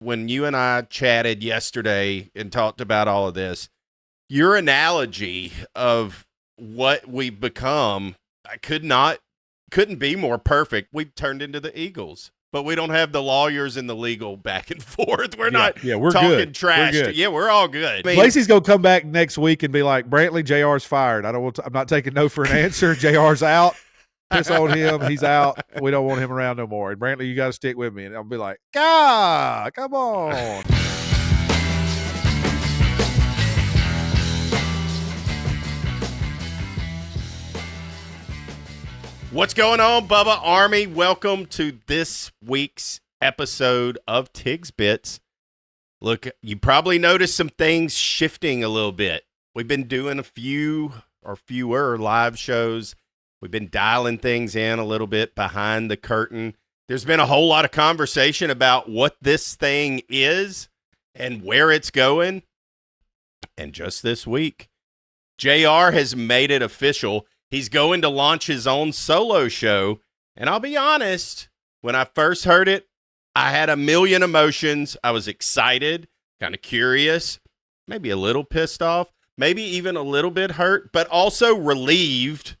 when you and I chatted yesterday and talked about all of this, your analogy of what we've become, I couldn't be more perfect. We've turned into the Eagles, but we don't have the lawyers and the legal back and forth. We're not we're talking good. trash. We're good. Yeah, we're all good. Blasi's gonna come back next week and be like, Brantley, JR's fired. I'm not taking no for an answer. JR's out. Piss on him. He's out. We don't want him around no more. And Brantley, you got to stick with me. And I'll be like, God, come on. What's going on, Bubba Army? Welcome to this week's episode of Tigs Bits. Look, you probably noticed some things shifting a little bit. We've been doing a few or fewer live shows. We've been dialing things in a little bit behind the curtain. There's been a whole lot of conversation about what this thing is and where it's going. And just this week, JR has made it official. He's going to launch his own solo show. And I'll be honest, when I first heard it, I had a million emotions. I was excited, kind of curious, maybe a little pissed off, maybe even a little bit hurt, but also relieved.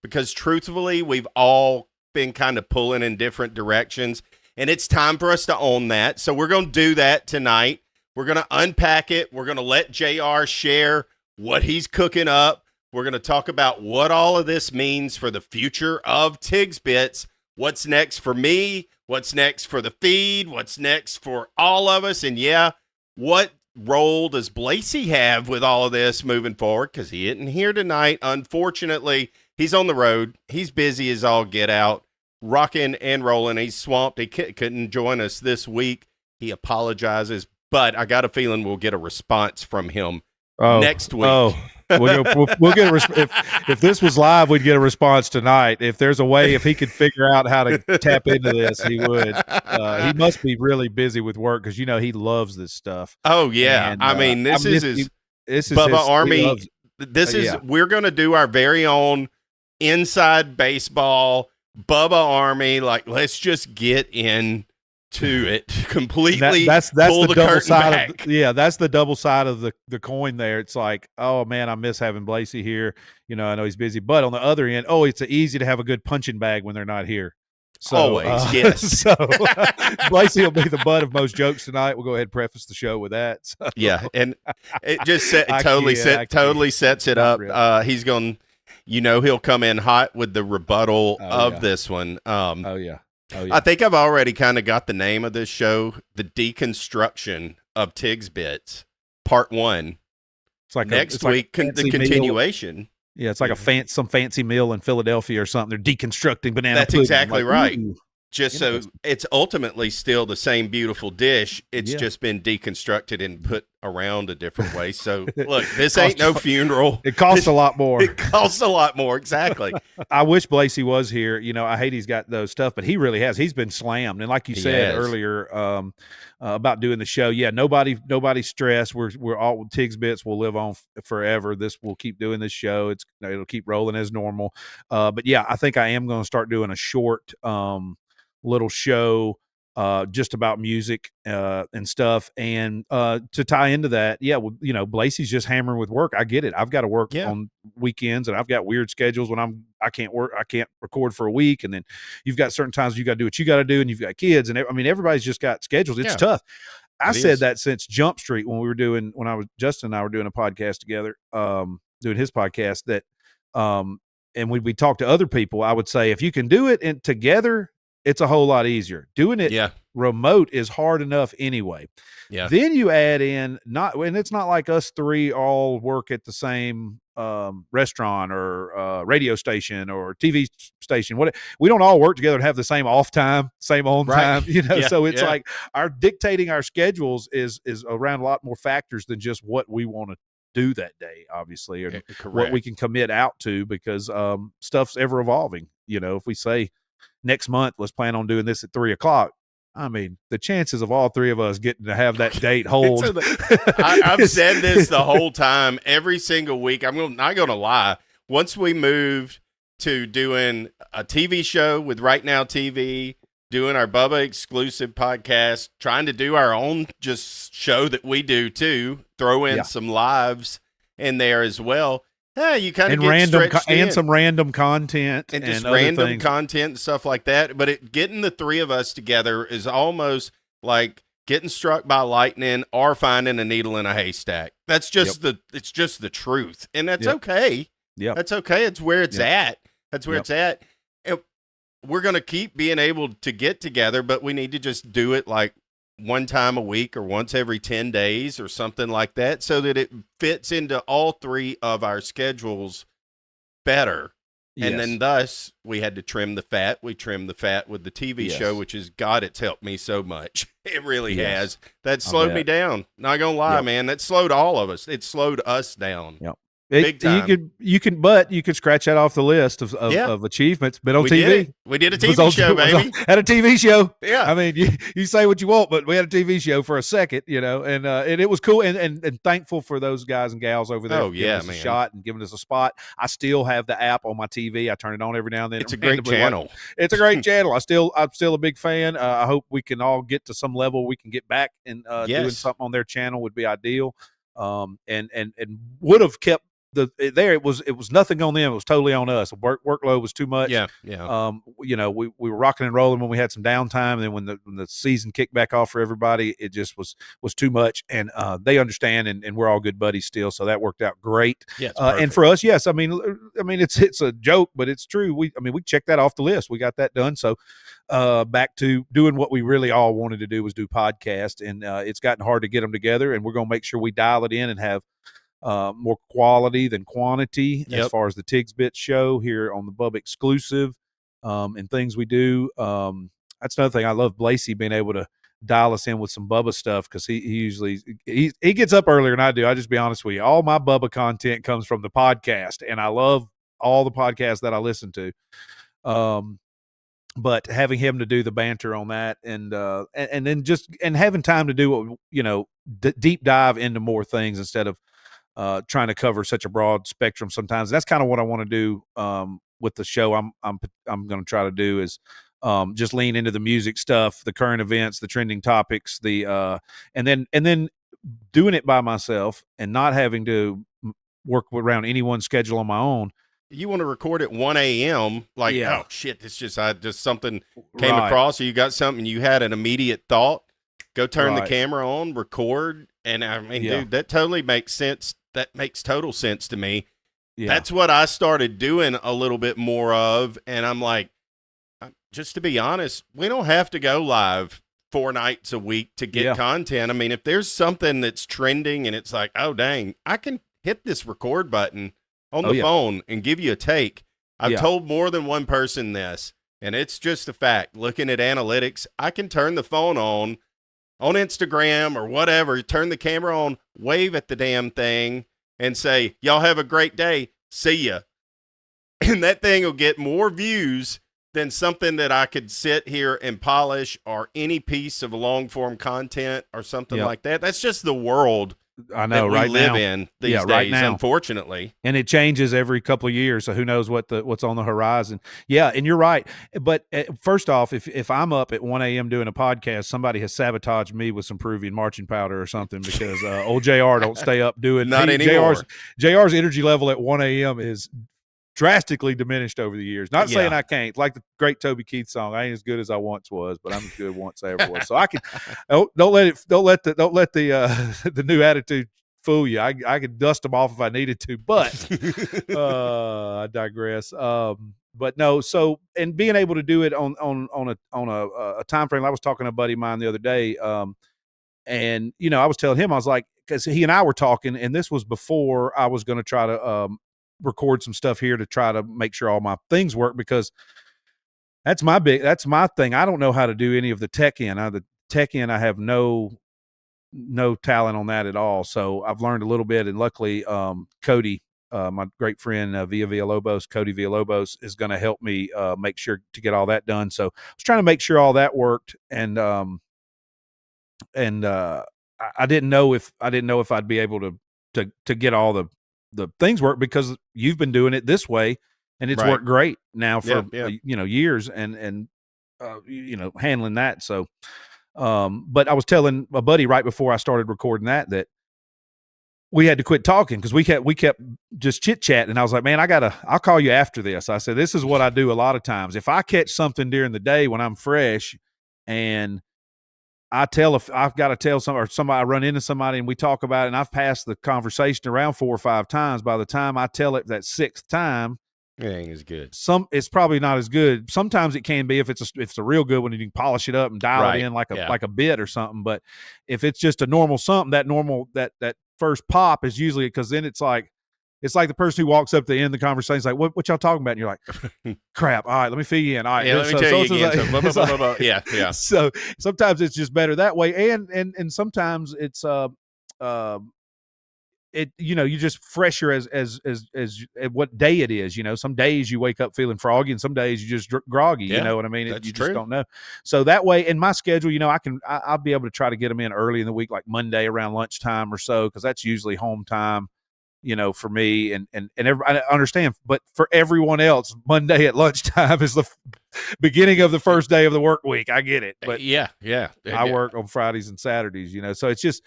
Because truthfully, we've all been kind of pulling in different directions, and it's time for us to own that. So we're going to do that tonight. We're going to unpack it. We're going to let JR share what he's cooking up. We're going to talk about what all of this means for the future of Tigs Bits. What's next for me? What's next for the feed? What's next for all of us? And yeah, what role does Blasi have with all of this moving forward? Because he isn't here tonight, unfortunately. He's on the road. He's busy as all get out, rocking and rolling. He's swamped. He couldn't join us this week. He apologizes, but I got a feeling we'll get a response from him next week. We'll get if this was live, we'd get a response tonight. If there's a way, if he could figure out how to tap into this, he would. He must be really busy with work because he loves this stuff. Oh yeah, and, this is Bubba Army. We're going to do our very own inside baseball Bubba Army. Like, let's just get into it completely. That's pull the double side back. That's the double side of the coin there. It's like, oh man, I miss having Blasi here. I know he's busy, but on the other end, it's easy to have a good punching bag when they're not here. So, always, yes. So Blasi will be the butt of most jokes tonight. We'll go ahead and preface the show with that. So. Yeah, and it just totally sets it up. Really. He's going. He'll come in hot with the rebuttal of this one. I think I've already kind of got the name of this show, The Deconstruction of Tigs Bits, Part 1. It's like next week, the continuation. Meal. Yeah, it's like some fancy meal in Philadelphia or something. They're deconstructing banana That's pudding. Exactly right. Ooh. Just so it's ultimately still the same beautiful dish. It's just been deconstructed and put around a different way. So, look, this ain't no funeral. It costs a lot more. It costs a lot more, exactly. I wish Blasi was here. I hate he's got those stuff, but he really has. He's been slammed. And like you said earlier about doing the show, nobody's stressed. We're all Tigs Bits will live on forever. We'll keep doing this show. It'll keep rolling as normal. But yeah, I think I am going to start doing a short little show just about music and stuff, and to tie into that, Blasi's just hammering with work. I get it. I've got to work on weekends, and I've got weird schedules when I can't record for a week, and then you've got certain times you got to do what you got to do, and you've got kids, and everybody's just got schedules. It's tough. I said that since Jump Street when Justin and I were doing a podcast together, doing his podcast, that and when we talk to other people, I would say if you can do it together, it's a whole lot easier. Doing it remote is hard enough anyway. Yeah. Then you add in and it's not like us three all work at the same restaurant or radio station or TV station. We don't all work together and have the same off time, same on time. So it's like our dictating our schedules is around a lot more factors than just what we want to do that day, obviously, or what we can commit out to, because stuff's ever evolving. If we say next month, let's plan on doing this at 3:00. The chances of all three of us getting to have that date hold. I've said this the whole time, every single week. I'm not going to lie. Once we moved to doing a TV show with Right Now TV, doing our Bubba exclusive podcast, trying to do our own just show that we do too, throw in some lives in there as well. Hey, you kind of get stretched in. And some random content and just other random things. content and stuff like that. But getting the three of us together is almost like getting struck by lightning or finding a needle in a haystack. That's just it's just the truth, and that's okay. Yeah, that's okay. It's where it's at. That's where it's at. And we're gonna keep being able to get together, but we need to just do it like one time a week or once every 10 days or something like that, so that it fits into all three of our schedules better. And then thus we had to trim the fat. We trimmed the fat with the TV show, which is, God, it's helped me so much. It really has. That slowed me down. Not gonna lie, man. That slowed all of us. It slowed us down. Yep. Big time. You could scratch that off the list of achievements. But on TV, we did a TV show, baby. Had a TV show. Yeah. I mean, you say what you want, but we had a TV show for a second, and it was cool. And thankful for those guys and gals over there. Giving us a shot and giving us a spot. I still have the app on my TV. I turn it on every now and then. It's a great channel. It's a great channel. I'm still a big fan. I hope we can all get to some level. We can get back and doing something on their channel would be ideal. And would have kept it was nothing on them. It was totally on us. Workload was too much. Yeah. We were rocking and rolling when we had some downtime, and then when the season kicked back off for everybody, it just was too much. And they understand, and we're all good buddies still, so that worked out great. Yeah, and for us, yes, I mean it's a joke, but it's true. We checked that off the list. We got that done. So back to doing what we really all wanted to do was do podcast, and it's gotten hard to get them together, and we're gonna make sure we dial it in and have more quality than quantity as far as the Tigs Bits show here on the Bubba exclusive and things we do. That's another thing. I love Blasi being able to dial us in with some Bubba stuff, because he usually he gets up earlier than I do. I'll just be honest with you. All my Bubba content comes from the podcast, and I love all the podcasts that I listen to. But having him to do the banter on that, and then having time to do deep dive into more things instead of trying to cover such a broad spectrum sometimes. That's kind of what I want to do with the show. I'm going to try to do is just lean into the music stuff, the current events, the trending topics, and then doing it by myself and not having to work around anyone's schedule on my own. You want to record at 1 a.m. like, oh shit, it's just something came across, or you got something, you had an immediate thought, go turn the camera on, record. And I mean, dude, that totally makes sense. That makes total sense to me. Yeah. That's what I started doing a little bit more of. And I'm like, just to be honest, we don't have to go live 4 nights a week to get content. I mean, if there's something that's trending and it's like, oh, dang, I can hit this record button on the phone and give you a take. I've told more than one person this, and it's just a fact. Looking at analytics, I can turn the phone on Instagram or whatever, turn the camera on, wave at the damn thing, and say, y'all have a great day. See ya. And that thing will get more views than something that I could sit here and polish, or any piece of long form content or something like that. That's just the world I know that we live in these days, right now, unfortunately. And it changes every couple of years, so who knows what's on the horizon. Yeah, and you're right. But first off, if I'm up at 1 a.m. doing a podcast, somebody has sabotaged me with some Peruvian marching powder or something, because old JR don't stay up doing not anymore. JR's energy level at 1 a.m. is drastically diminished over the years. Not saying I can't. Like the great Toby Keith song, I ain't as good as I once was, but I'm as good once I ever was. So I can don't let the new attitude fool you. I could dust them off if I needed to, but I digress. But no, so, and being able to do it on a time frame. I was talking to a buddy of mine the other day, and I was telling him, I was like, because he and I were talking, and this was before I was going to try to record some stuff here to try to make sure all my things work, because that's my thing. I don't know how to do any of the tech end. I have no talent on that at all. So I've learned a little bit, and luckily Cody, my great friend Cody Villalobos, is going to help me make sure to get all that done. So I was trying to make sure all that worked, and I didn't know if I'd be able to get all the things work, because you've been doing it this way, and it's worked great now for years, and handling that. So, but I was telling a buddy right before I started recording that we had to quit talking because we kept just chit chatting. And I was like, man, I'll call you after this. I said, this is what I do a lot of times. If I catch something during the day when I'm fresh and if I've got to tell somebody, I run into somebody and we talk about it and I've passed the conversation around 4 or 5 times. By the time I tell it that 6th time, it ain't as good. It's probably not as good. Sometimes it can be if it's a real good one and you can polish it up and dial it in like a bit or something. But if it's just a normal something, that first pop is usually, because then it's like the person who walks up to the end of the conversation is like, what y'all talking about? And you're like, crap. All right, let me fill you in. All right, let me tell you again. Yeah. So sometimes it's just better that way, and sometimes it's you're just fresher as what day it is. Some days you wake up feeling froggy and some days you just groggy. You know what I mean? That's you true. Just don't know. So that way in my schedule, I'll be able to try to get them in early in the week, like Monday around lunchtime or so, because that's usually home time, for me and everybody. I understand. But for everyone else, Monday at lunchtime is the beginning of the first day of the work week. I get it. But yeah. I work on Fridays and Saturdays, so it's just,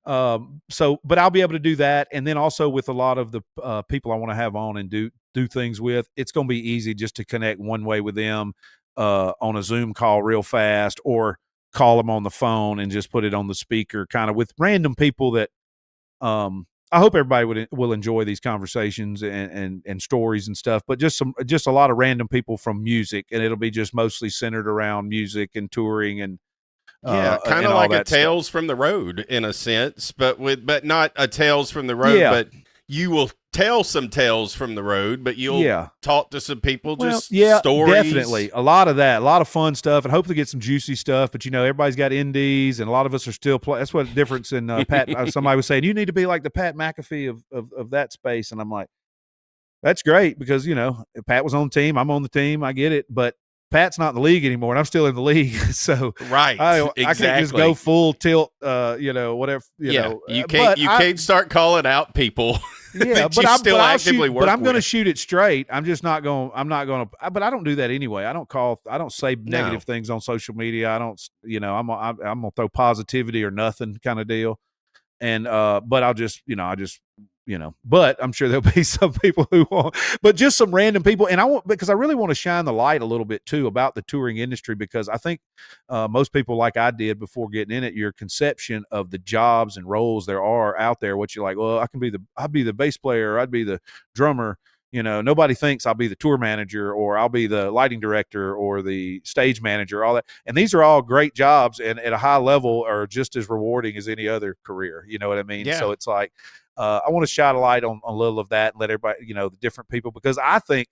but I'll be able to do that. And then also with a lot of the people I want to have on and do things with, it's going to be easy just to connect one way with them on a Zoom call real fast, or call them on the phone and just put it on the speaker, kind of with random people that I hope everybody will enjoy these conversations and stories and stuff, but just a lot of random people from music, and it'll be just mostly centered around music and touring and kind of like a Tales from the Road in a sense, but not a Tales from the Road, but you will tell some tales from the road, but you'll talk to some people, stories. Definitely. A lot of that, a lot of fun stuff, and hopefully get some juicy stuff. But everybody's got indies, and a lot of us are still playing. That's what the difference in Pat. Somebody was saying, you need to be like the Pat McAfee of that space, and I'm like, that's great, because Pat was on the team, I'm on the team, I get it, but Pat's not in the league anymore, and I'm still in the league. So right, I can't just go full tilt. Whatever. You can't start calling out people. Yeah, but I'm going to shoot it straight. I'm just not going. I'm not going to. But I don't do that anyway. I don't say negative things on social media. I don't. I'm gonna throw positivity or nothing kind of deal. And but I'll just but I'm sure there'll be some people who won't, but just some random people. And because I really want to shine the light a little bit too about the touring industry, because I think most people, like I did before getting in it, your conception of the jobs and roles there are out there, what you're like, well, I'd be the bass player, or I'd be the drummer. Nobody thinks I'll be the tour manager, or I'll be the lighting director, or the stage manager, all that. And these are all great jobs, and at a high level are just as rewarding as any other career. You know what I mean? Yeah. So it's like, I want to shine a light on a little of that and let everybody, the different people, because I think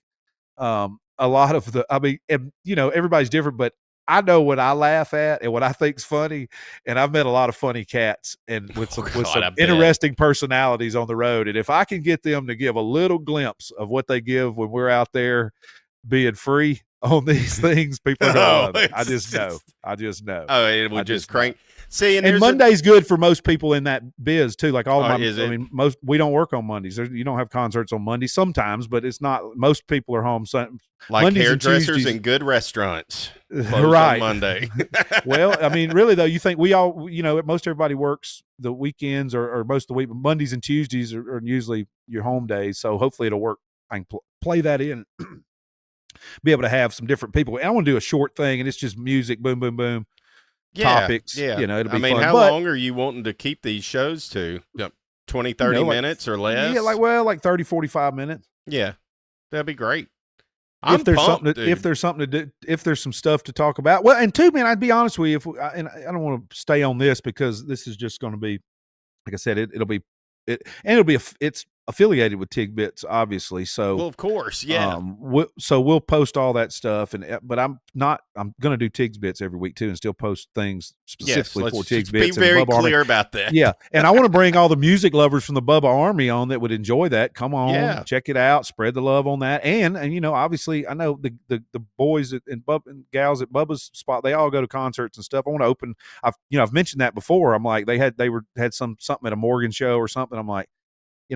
a lot of everybody's different, but I know what I laugh at and what I think's funny, and I've met a lot of funny cats and with some interesting personalities on the road. And if I can get them to give a little glimpse of what they give when we're out there being free on these things, people are gonna love it. I just know. Oh, it would just crank. See, and Monday's good for most people in that biz too. Like we don't work on Mondays. You don't have concerts on Mondays sometimes, but it's not. Most people are home. Like Mondays hairdressers and good restaurants, right? On Monday. Well, I mean, really though, you think we all, most everybody works the weekends or most of the week. Mondays and Tuesdays are usually your home days, so hopefully it'll work. I can play that in. Be able to have some different people. And I want to do a short thing, and it's just music, boom, boom, boom. Topics. Yeah. It'll be fun. How long are you wanting to keep these shows to? 20, 30 minutes or less? Yeah, like 30, 45 minutes. Yeah. That'd be great. If there's something to do, if there's some stuff to talk about. Well, and two, man, I'd be honest with you, and I don't want to stay on this because this is just going to be, like I said, it's affiliated with Tigs Bits, obviously. So, well, of course, yeah. So we'll post all that stuff, but I'm going to do Tigs Bits every week too, and still post things specifically for Tigs Bits. Be very clear about that. Yeah, and I want to bring all the music lovers from the Bubba Army on that would enjoy that. Come on, check it out, spread the love on that, and obviously, I know the boys and gals at Bubba's spot, they all go to concerts and stuff. I want to open. I've mentioned that before. I'm like, they had something at a Morgan show or something. I'm like,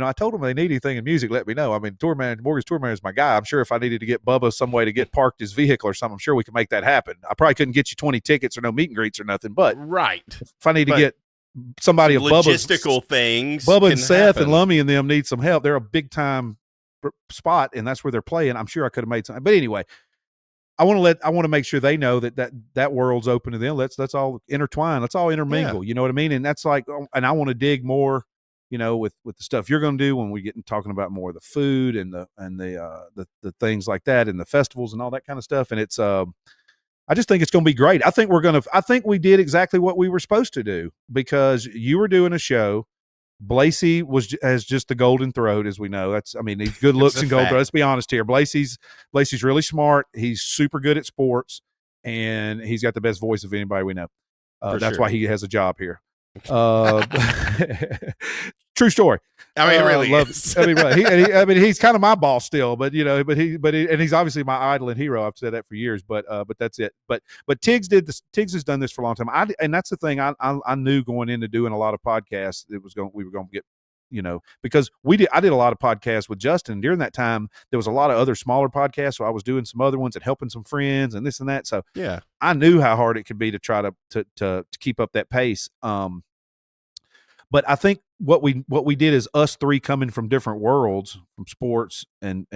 I told them they need anything in music, let me know. I mean, Morgan's tour manager is my guy. I'm sure if I needed to get Bubba some way to get parked his vehicle or something, I'm sure we could make that happen. I probably couldn't get you 20 tickets or no meet and greets or nothing, but if I need to get somebody of logistical things, Bubba and Seth happen. and Lummy and them need some help. They're a big time spot, and that's where they're playing. I'm sure I could have made something, but anyway. I want to make sure they know that world's open to them. Let's all intertwine. Let's all intermingle. You know what I mean? And that's like, and I want to dig more, with the stuff you're going to do when we get talking about more of the food and the things like that and the festivals and all that kind of stuff. And it's, I just think it's going to be great. I think we did exactly what we were supposed to do, because you were doing a show. Blasi has just the golden throat, as we know. He's good looks and gold throat. Let's be honest here. Blasi's really smart. He's super good at sports, and he's got the best voice of anybody we know. That's why he has a job here. True story. It really is. He's kind of my boss still, but he's obviously my idol and hero. I've said that for years, but that's it. But Tigs did this. Tigs has done this for a long time. And that's the thing. I knew going into doing a lot of podcasts, we were going to get, because I did a lot of podcasts with Justin. During that time, there was a lot of other smaller podcasts, so I was doing some other ones and helping some friends and this and that. So yeah, I knew how hard it could be to try to keep up that pace. But I think what we did is us three coming from different worlds, from sports and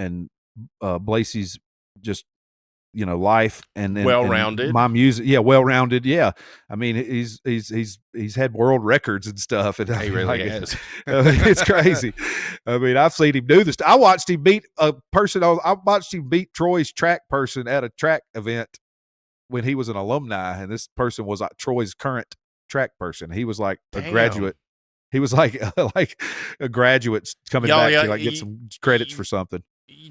Blasi's just life and well-rounded, and my music, well-rounded, yeah. I mean, he's had world records and stuff, and he really has. It's crazy. I mean, I've seen him do this. I watched him beat a person. I watched him beat Troy's track person at a track event when he was an alumni, and this person was Troy's current track person. He was like a graduate. He was like a graduate coming back to get some credits for something.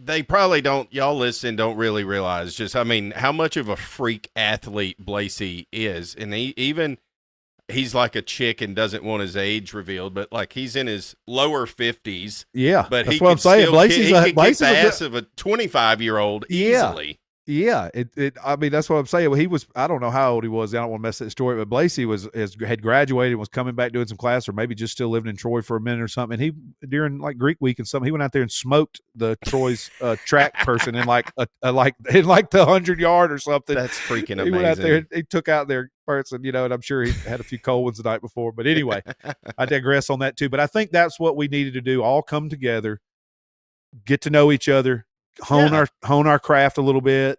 They probably don't. Y'all listen, don't really realize just how much of a freak athlete Blasi is, and he's like a chick and doesn't want his age revealed, but like he's in his lower 50s. Yeah, but that's what I'm saying. He could kick the ass of a 25-year-old easily. Yeah, that's what I'm saying. Well, he was, I don't know how old he was. I don't want to mess that story, but Blasi had graduated and was coming back doing some class, or maybe just still living in Troy for a minute or something. And he, during like Greek week and something, he went out there and smoked the Troy's track person in like the 100-yard or something. That's freaking amazing. He went out there, he took out their person, and I'm sure he had a few cold ones the night before. But anyway, I digress on that too. But I think that's what we needed to do: all come together, get to know each other, hone our craft a little bit,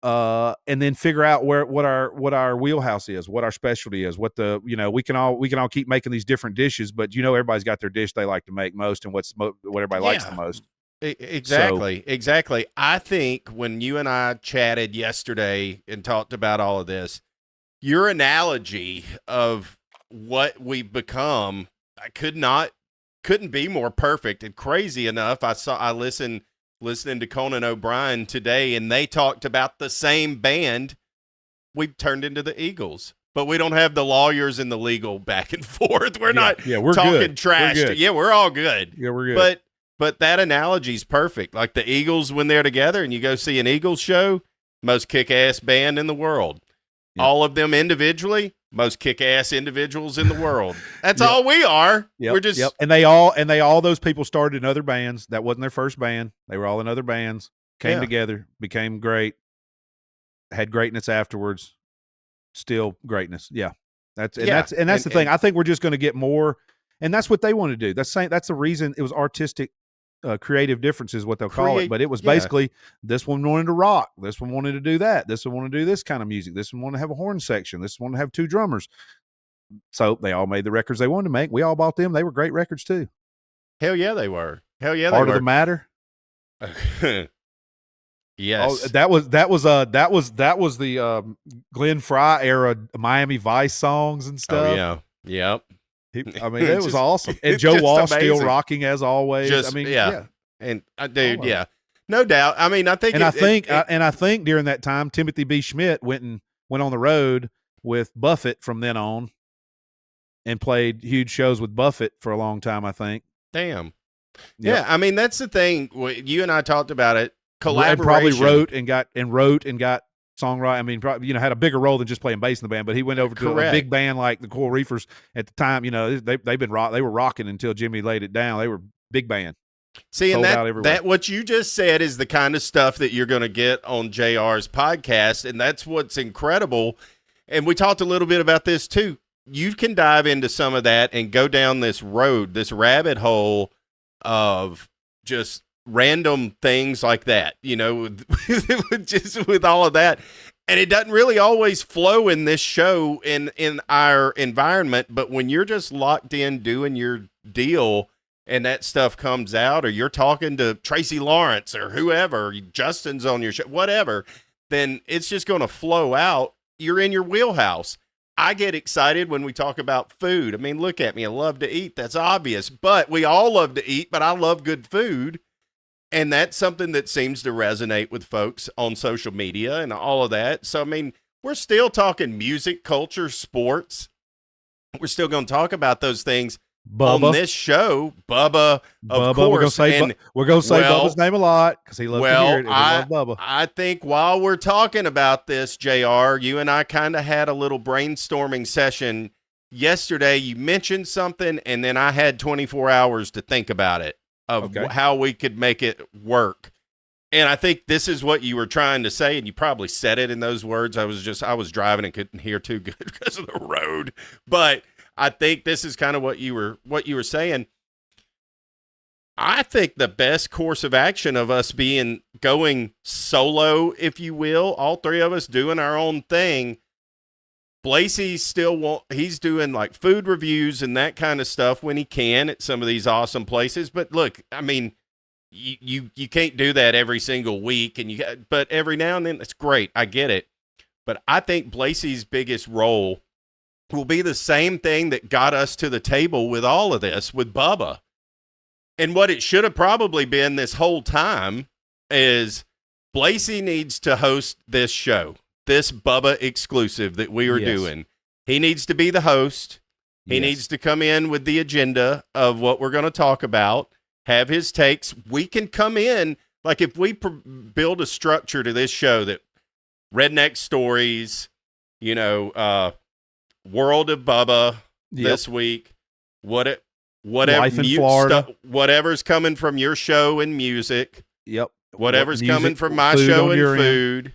and then figure out what our wheelhouse is, what our specialty is, what we can all keep making these different dishes, but everybody's got their dish they like to make most and what everybody likes the most. Exactly. I think when you and I chatted yesterday and talked about all of this, your analogy of what we've become, couldn't be more perfect. And crazy enough, I listening to Conan O'Brien today, and they talked about the same band. We've turned into the Eagles, but we don't have the lawyers and the legal back and forth. We're not we're talking good. trash. We're all good. Yeah, we're good. But that analogy is perfect. Like the Eagles, when they're together and you go see an Eagles show, most kick-ass band in the world. Yep. All of them individually, most kick-ass individuals in the world. That's all we are. Yep. We're just and they all those people started in other bands. That wasn't their first band. They were all in other bands, came together, became great, had greatness afterwards, still greatness. Yeah. That's the thing. I think we're just going to get more, and that's what they want to do. That's the reason it was artistic creative differences, what they'll call it, but it was basically this one wanted to rock, this one wanted to do that, this one wanted to do this kind of music, this one wanted to have a horn section, this one wanted to have two drummers. So they all made the records they wanted to make. We all bought them. They were great records too. Hell yeah, they were. Part of the Matter. Yes. Oh, that was the Glenn Fry era Miami Vice songs and stuff. Oh yeah. Yep. It was awesome. And Joe Walsh still rocking as always. And dude, no doubt. I mean, I think, I think during that time, Timothy B. Schmidt went on the road with Buffett from then on, and played huge shows with Buffett for a long time. I think. Damn. Yep. Yeah, I mean that's the thing. You and I talked about it. Collaboration. And probably wrote and got songwriter. I mean, probably, had a bigger role than just playing bass in the band, but he went over to a big band like the Coral Reefers at the time. They were rocking until Jimmy laid it down. They were big band. See, and Sold out everywhere. that what you just said is the kind of stuff that you're going to get on JR's podcast, and that's what's incredible. And we talked a little bit about this too. You can dive into some of that and go down this road, this rabbit hole of just random things like that, you know, just with all of that. And it doesn't really always flow in this show in our environment, but when you're just locked in doing your deal and that stuff comes out, or you're talking to Tracy Lawrence or whoever, Justin's on your show, whatever, then it's just going to flow out. You're in your wheelhouse. I get excited when we talk about food. I mean, look at me. I love to eat. That's obvious. But we all love to eat, but I love good food. And that's something that seems to resonate with folks on social media and all of that. So, I mean, we're still talking music, culture, sports. We're still going to talk about those things on this show. Bubba, of course. We're going to say Bubba's name a lot because he loves to hear it. I love Bubba. I think while we're talking about this, JR, you and I kind of had a little brainstorming session yesterday. You mentioned something, and then I had 24 hours to think about it, of how we could make it work. And I think this is what you were trying to say, and you probably said it in those words. I was driving and couldn't hear too good because of the road. But I think this is kind of what you were saying. I think the best course of action of us going solo, if you will, all three of us doing our own thing. Blasi he's doing like food reviews and that kind of stuff when he can at some of these awesome places. But look, I mean, you can't do that every single week, but every now and then it's great. I get it. But I think Blasi's biggest role will be the same thing that got us to the table with all of this, with Bubba. And what it should have probably been this whole time is Blasi needs to host this show, this Bubba exclusive that we are doing. He needs to be the host. He needs to come in with the agenda of what we're going to talk about, have his takes. We can come in, like if we build a structure to this show that redneck stories, you know, World of Bubba this week, whatever Life in Florida, whatever's coming from your show and music, whatever's coming from my show and food,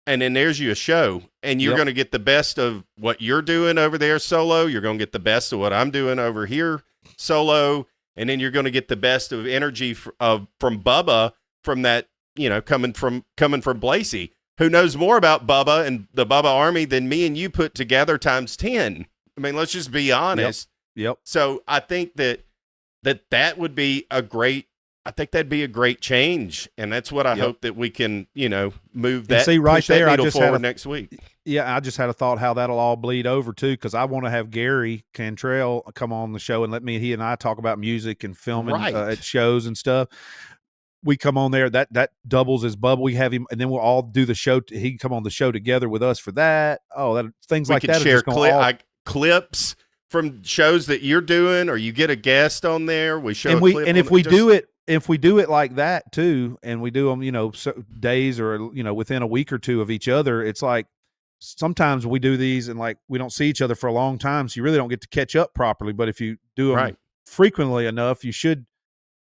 and then there's you a show, and you're going to get the best of what you're doing over there solo. You're going to get the best of what I'm doing over here solo, and then you're going to get the best of energy from Bubba, from that, you know, coming from Blasi, who knows more about Bubba and the Bubba Army than me and you put together times 10. I mean, let's just be honest. So I think that would be that'd be a great change. And that's what I hope that we can, you know, move that, push that needle forward next week. Yeah, I just had a thought how that'll all bleed over too, because I want to have Gary Cantrell come on the show and he and I talk about music and filming at shows and stuff. We come on there, that doubles as Bubba. We have him, and then we'll all do the show. He can come on the show together with us for that. Things like that. We could share clips from shows that you're doing, or you get a guest on there. We show if we do it like that too, and we do them, you know, days or, you know, within a week or two of each other, it's like sometimes we do these and like we don't see each other for a long time, so you really don't get to catch up properly. But if you do them frequently enough, you should.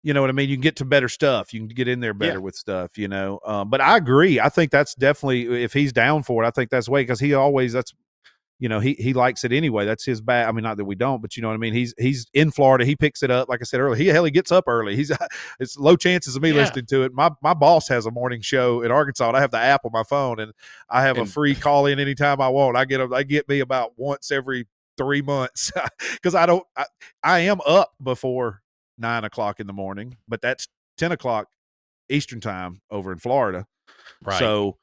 You know what I mean? You can get to better stuff. You can get in there better with stuff, you know. But I agree. I think that's definitely, if he's down for it, I think that's the way, because he likes it anyway. That's his bad. I mean, not that we don't, but you know what I mean? He's in Florida. He picks it up. Like I said earlier, he gets up early. It's low chances of me listening to it. My boss has a morning show in Arkansas, and I have the app on my phone, and I have a free call in anytime I want. I get me about once every 3 months because I am up before 9 o'clock in the morning, but that's 10 o'clock Eastern time over in Florida. Right. So,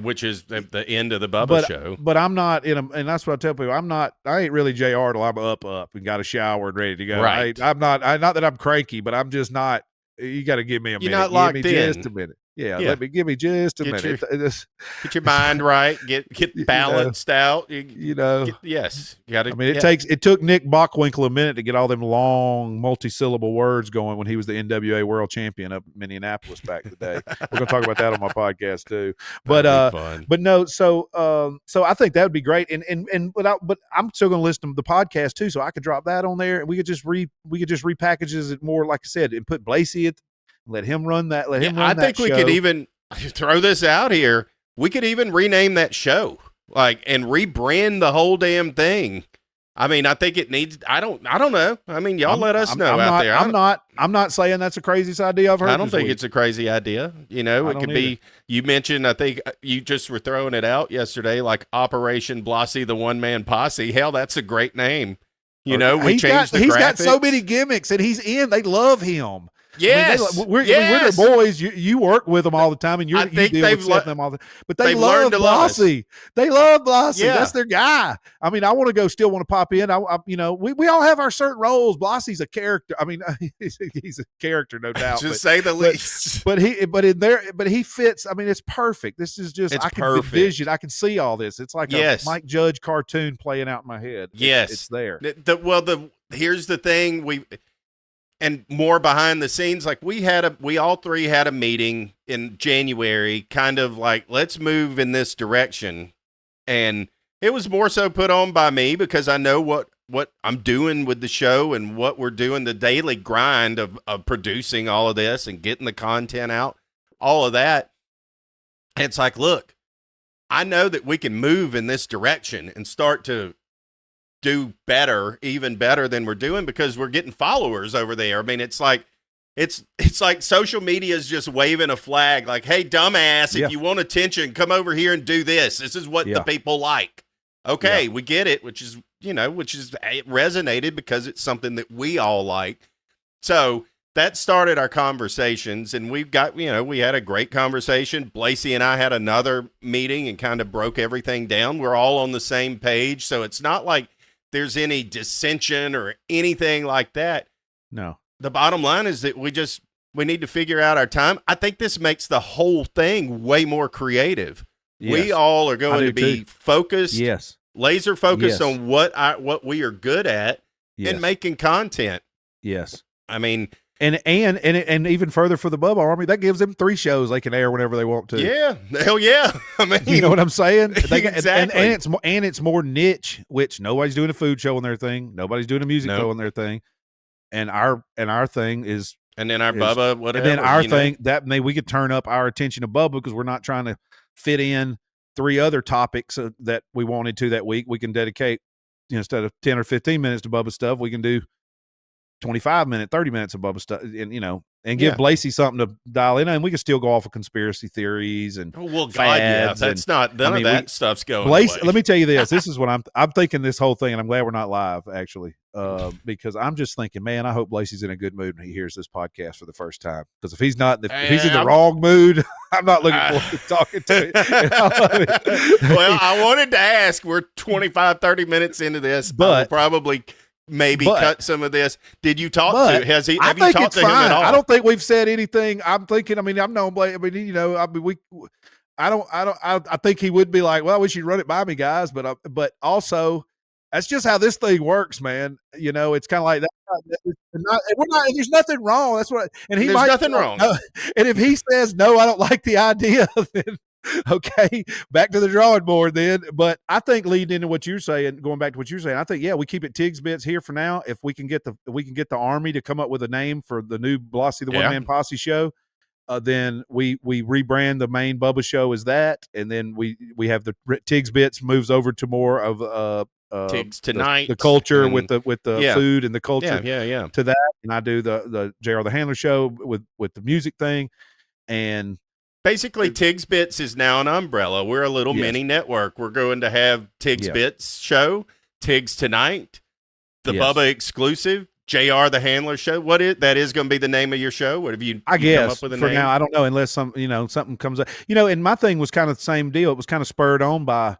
which is the end of the Bubba show. But I'm not and that's what I tell people. I ain't really JR till I'm up and got a shower and ready to go. Right. I'm not that I'm cranky, but I'm just not. You got to give me a minute. You're not locked in. Just a minute. Yeah, give me just a minute. Get your mind right. Get balanced out. Yes, you got to. I mean, it took Nick Bockwinkel a minute to get all them long multi-syllable words going when he was the NWA World Champion up in Minneapolis back in the day. We're going to talk about that on my podcast too. But no, so I think that would be great. But I'm still going to listen to the podcast too, so I could drop that on there, and we could just repackage it more, like I said, and put Blasi at. Let him run that. Let him run that show. I think we could even throw this out here. We could even rename that show, and rebrand the whole damn thing. I mean, I think it needs. I don't know. I mean, y'all let us know out there. I'm not saying that's the craziest idea I've heard. I don't think it's a crazy idea. It could be. You mentioned. I think you just were throwing it out yesterday, like Operation Blasi, the one man posse. Hell, that's a great name. We changed the graphics. He's got so many gimmicks, and he's in. They love him. Yes, I mean, we're their boys. You work with them all the time, and you deal with them all the. But they love Blasi. They love Blasi. Yeah. That's their guy. I mean, I want to go. Still want to pop in. We all have our certain roles. Blasi's a character. I mean, he's a character, no doubt. Just say the least. But he fits. I mean, it's perfect. This is just. I can envision. I can see all this. It's like a Mike Judge cartoon playing out in my head. It's there. Here's the thing and more behind the scenes, like we all three had a meeting in January, kind of like, let's move in this direction. And it was more so put on by me because I know what I'm doing with the show and what we're doing, the daily grind of producing all of this and getting the content out, all of that. And it's like, look, I know that we can move in this direction and start to do better, even better than we're doing, because we're getting followers over there. I mean, it's like social media is just waving a flag like, hey, dumbass, if you want attention, come over here and do this. This is what the people like. Okay, we get it, which is it resonated because it's something that we all like. So that started our conversations, and we've got, we had a great conversation. Blasi and I had another meeting and kind of broke everything down. We're all on the same page. So it's not like there's any dissension or anything like that. No. The bottom line is that we need to figure out our time. I think this makes the whole thing way more creative. Yes. We all are going to be focused, laser focused on what we are good at and making content. Yes. I mean, and even further for the Bubba Army, that gives them 3 shows they can air whenever they want to. Yeah, hell yeah. I mean, you know what I'm saying? Exactly. And it's more niche, which nobody's doing a food show on their thing. Nobody's doing a music show on their thing. And our thing is, and then our Bubba, whatever. And then our thing that we could turn up our attention to Bubba because we're not trying to fit in 3 other topics that we wanted to that week. We can dedicate, instead of 10 or 15 minutes to Bubba stuff, we can do 25 minutes, 30 minutes of Bubba stuff, and give Blasi something to dial in, and we can still go off of conspiracy theories and that's not none of that stuff's going. Blasi, let me tell you this. This is what I'm thinking this whole thing, and I'm glad we're not live actually, because I'm just thinking, man, I hope Blasi's in a good mood when he hears this podcast for the first time. Because if he's not, if he's in the wrong mood, I'm not looking forward to talking to him. Well, I wanted to ask. We're 25, 30 minutes into this, but probably. Maybe cut some of this. Did you talk to? Have you talked to him at all? I don't think we've said anything. I'm thinking. I mean, I'm known. I think he would be like, well, we should run it by me, guys. But also, that's just how this thing works, man. It's kind of like that. There's nothing wrong. That's what. And there's nothing wrong. No. And if he says no, I don't like the idea. Then okay, back to the drawing board then. But I think leading into what you're saying, going back to what you're saying, I think we keep it Tigs Bits here for now. If we can get the Army to come up with a name for the new Blasi the One Man Posse show, then we rebrand the main Bubba show as that, and then we have the Tigs Bits moves over to more of Tigs Tonight, the culture with the food and the culture to that, and I do the JR the Handler show with the music thing, and basically Tigs Bits is now an umbrella. We're a little mini network. We're going to have Tigs Bits show, Tigs Tonight, the Bubba exclusive, JR the Handler show. That is going to be the name of your show? What have you I guess come up with a for name? Now I don't know, unless something comes up. And my thing was kind of the same deal. It was kind of spurred on by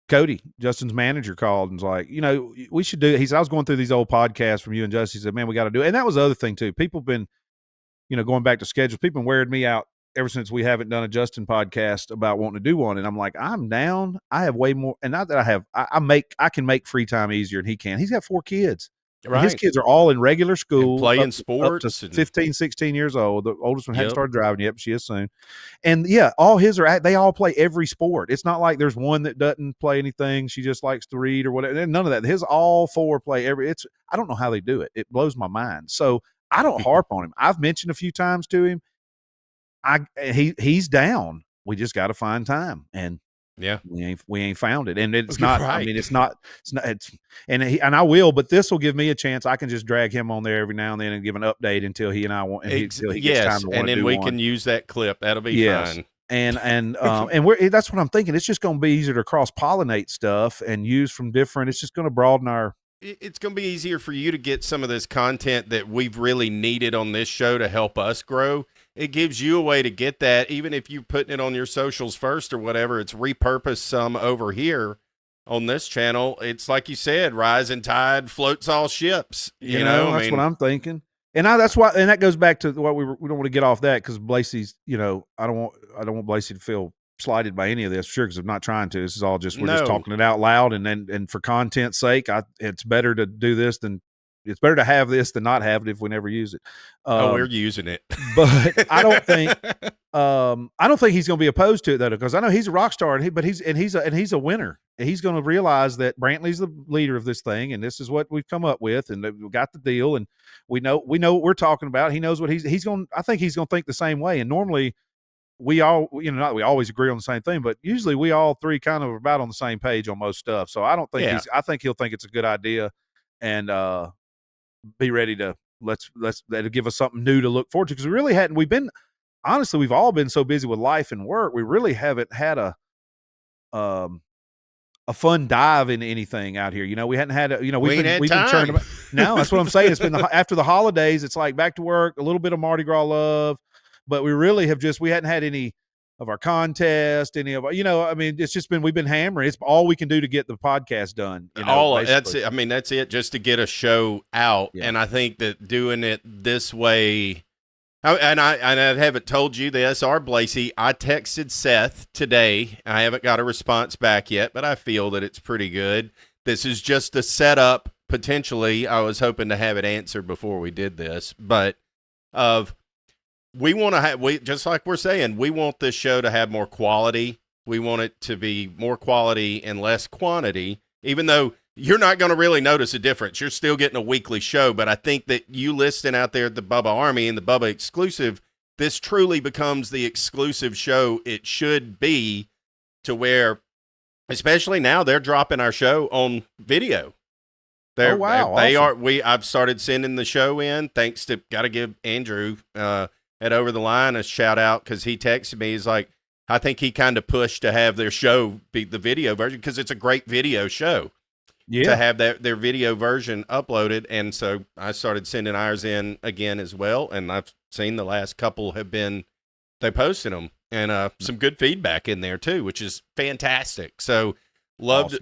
Cody, Justin's manager, called and was like, we should do it. He said, I was going through these old podcasts from you and Justin. He said, man, we got to do it. And that was the other thing too. People been going back to schedules, people been wearing me out ever since we haven't done a Justin podcast about wanting to do one. And I'm like, I'm down. I have way more. And not that I can make free time easier than he can. He's got 4 kids. Right. His kids are all in regular school, and playing up sports, to 15, 16 years old. The oldest one hadn't Yep. started driving yet, but she is soon. And yeah, all his they all play every sport. It's not like there's one that doesn't play anything. She just likes to read or whatever. None of that. His all 4 play I don't know how they do it. It blows my mind. So I don't harp on him. I've mentioned a few times to him. He's down. We just got to find time, and yeah, we ain't found it. And it's not. Right. I mean, and I will. But this will give me a chance. I can just drag him on there every now and then and give an update until he and I want. Until he gets time to and then we can use that clip. That'll be fine. And that's what I'm thinking. It's just going to be easier to cross pollinate stuff and use from different. It's just going to broaden our. It's going to be easier for you to get some of this content that we've really needed on this show to help us grow. It gives you a way to get that, even if you're putting it on your socials first or whatever. It's repurposed some over here on this channel. It's like you said, rising tide floats all ships. You know, that's what I'm thinking. And that's why, and that goes back to what we don't want to get off that because Blasi's, I don't want Blasi to feel slighted by any of this, sure, because I'm not trying to. This is all just we're just talking it out loud, and for content's sake, it's better to do this than it's better to have this than not have it if we never use it. We're using it, but I don't think he's going to be opposed to it though, because I know he's a rock star, and he's a winner. He's going to realize that Brantley's the leader of this thing, and this is what we've come up with, and we've got the deal, and we know what we're talking about. He knows what he's going. I think he's going to think the same way, and normally. We all, not that we always agree on the same thing, but usually we all 3 kind of are about on the same page on most stuff. So I don't think I think he'll think it's a good idea and be ready to that'll give us something new to look forward to. Cause we've all been so busy with life and work. We really haven't had a fun dive into anything out here. We hadn't had we've been churning about. No, that's what I'm saying. It's been after the holidays. It's like back to work, a little bit of Mardi Gras love. But we really have we hadn't had any of our contest, any of our, it's just we've been hammering. It's all we can do to get the podcast done. That's it. I mean, that's it, just to get a show out. Yeah. And I think that doing it this way, and I haven't told you this, or Blasi, I texted Seth today. I haven't got a response back yet, but I feel that it's pretty good. This is just a setup, potentially. I was hoping to have it answered before we did this, but we want to have, just like we're saying, we want this show to have more quality. We want it to be more quality and less quantity, even though you're not going to really notice a difference. You're still getting a weekly show, but I think that you listening out there at the Bubba Army and the Bubba Exclusive, this truly becomes the exclusive show it should be, to where, especially now, they're dropping our show on video. Wow. Awesome. I've started sending the show in, thanks to, got to give Andrew, at Over the Line a shout out, because he texted me. He's like, I think he kind of pushed to have their show be the video version because it's a great video show. Yeah. To have their video version uploaded. And so I started sending ours in again as well. And I've seen the last couple they posted them, and some good feedback in there too, which is fantastic. So love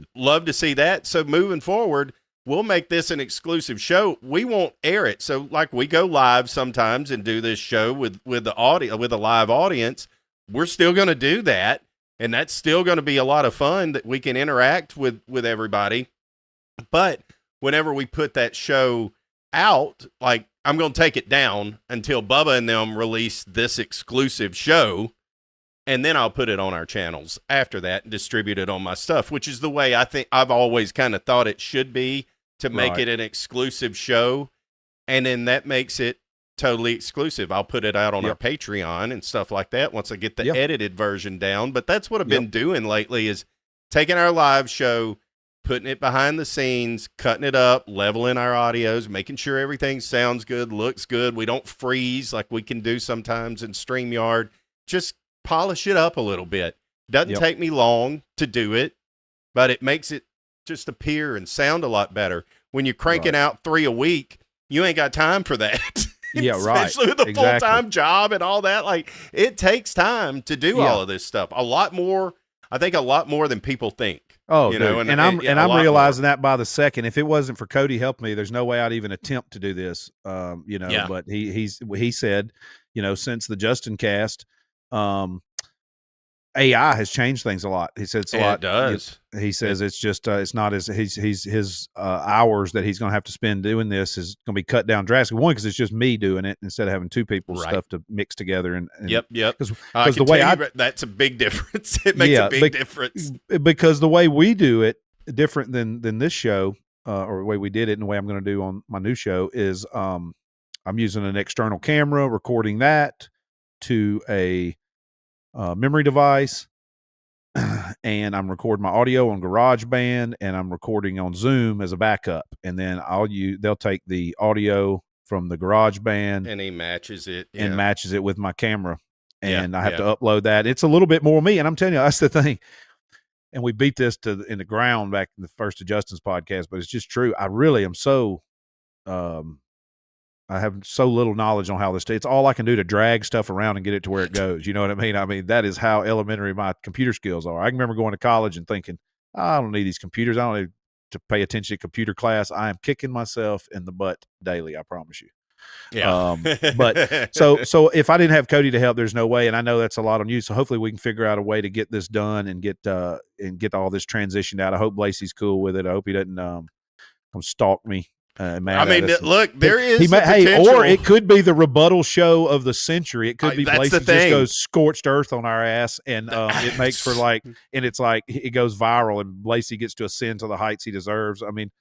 to see that. So moving forward, we'll make this an exclusive show. We won't air it. So like we go live sometimes and do this show with a live audience. We're still going to do that. And that's still going to be a lot of fun that we can interact with everybody. But whenever we put that show out, like I'm going to take it down until Bubba and them release this exclusive show. And then I'll put it on our channels after that and distribute it on my stuff, which is the way I think I've always kind of thought it should be, to make it an exclusive show. And then that makes it totally exclusive. I'll put it out on our Patreon and stuff like that once I get the edited version down. But that's what I've been doing lately, is taking our live show, putting it behind the scenes, cutting it up, leveling our audios, making sure everything sounds good, looks good. We don't freeze like we can do sometimes in StreamYard. Just polish it up a little bit. Doesn't take me long to do it, but it makes it just appear and sound a lot better. When you're cranking out 3 a week, you ain't got time for that. Yeah, right. Especially with a full-time job and all that. Like, it takes time to do all of this stuff. I think a lot more than people think. Oh, you know, dude. And I'm lot realizing more. that by the second. If it wasn't for Cody helping me, there's no way I'd even attempt to do this. You know, Yeah. but he said, you know, since the Justin cast, AI has changed things a lot. He said it's a And lot. it does. He says it's just it's not as his hours that he's going to have to spend doing this is going to be cut down drastically. One, because it's just me doing it instead of having two people's Right. stuff to mix together. And Yep. because the way that's a big difference. It makes a big difference because the way we do it different than this show or the way we did it and the way I'm going to do on my new show is I'm using an external camera, recording that to a memory device, and I'm recording my audio on GarageBand, and I'm recording on Zoom as a backup. And then they'll take the audio from the GarageBand and he matches it and matches it with my camera, and I have to yeah. upload that. It's a little bit more me, and I'm telling you, that's the thing. And we beat this in the ground back in the first of Justin's podcast, but it's just true. I really am so I have so little knowledge on how this. It's all I can do to drag stuff around and get it to where it goes. You know what I mean? I mean, that is how elementary my computer skills are. I can remember going to college and thinking, I don't need these computers. I don't need to pay attention to computer class. I am kicking myself in the butt daily. I promise you. Yeah. But so if I didn't have Cody to help, there's no way. And I know that's a lot on you. So hopefully we can figure out a way to get this done and get all this transitioned out. I hope Blasi's cool with it. I hope he doesn't come stalk me. I mean, look, there is or it could be the rebuttal show of the century. It could be Blasi just goes scorched earth on our ass, and it makes for and it's like it goes viral, and Blasi gets to ascend to the heights he deserves. I mean,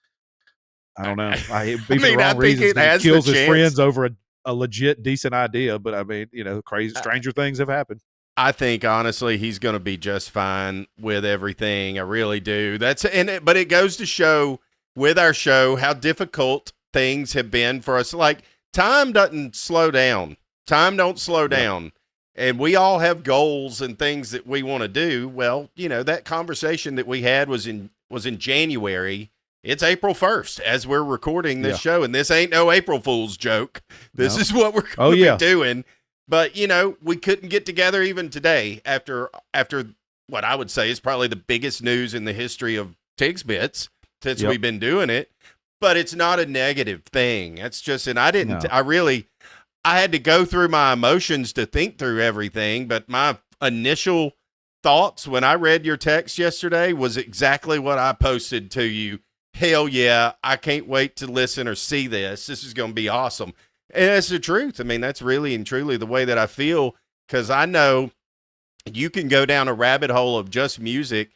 I don't know. It'd be for the wrong reasons. He kills his friends over a legit decent idea, but I mean, you know, crazy stranger things have happened. I think honestly he's going to be just fine with everything. I really do. But it goes to show with our show how difficult things have been for us. Like time doesn't slow down. Time don't slow down. And we all have goals and things that we want to do. Well, you know, that conversation that we had was in January. It's April 1st as we're recording this show, and this ain't no April Fool's joke. This is what we're going to be doing. But, you know, we couldn't get together even today after what I would say is probably the biggest news in the history of Tigs Bits since we've been doing it. But it's not a negative thing. That's just, and I had to go through my emotions to think through everything. But my initial thoughts when I read your text yesterday was exactly what I posted to you. Hell yeah, I can't wait to listen or see this. This is going to be awesome. And that's the truth. I mean, that's really and truly the way that I feel, because I know you can go down a rabbit hole of just music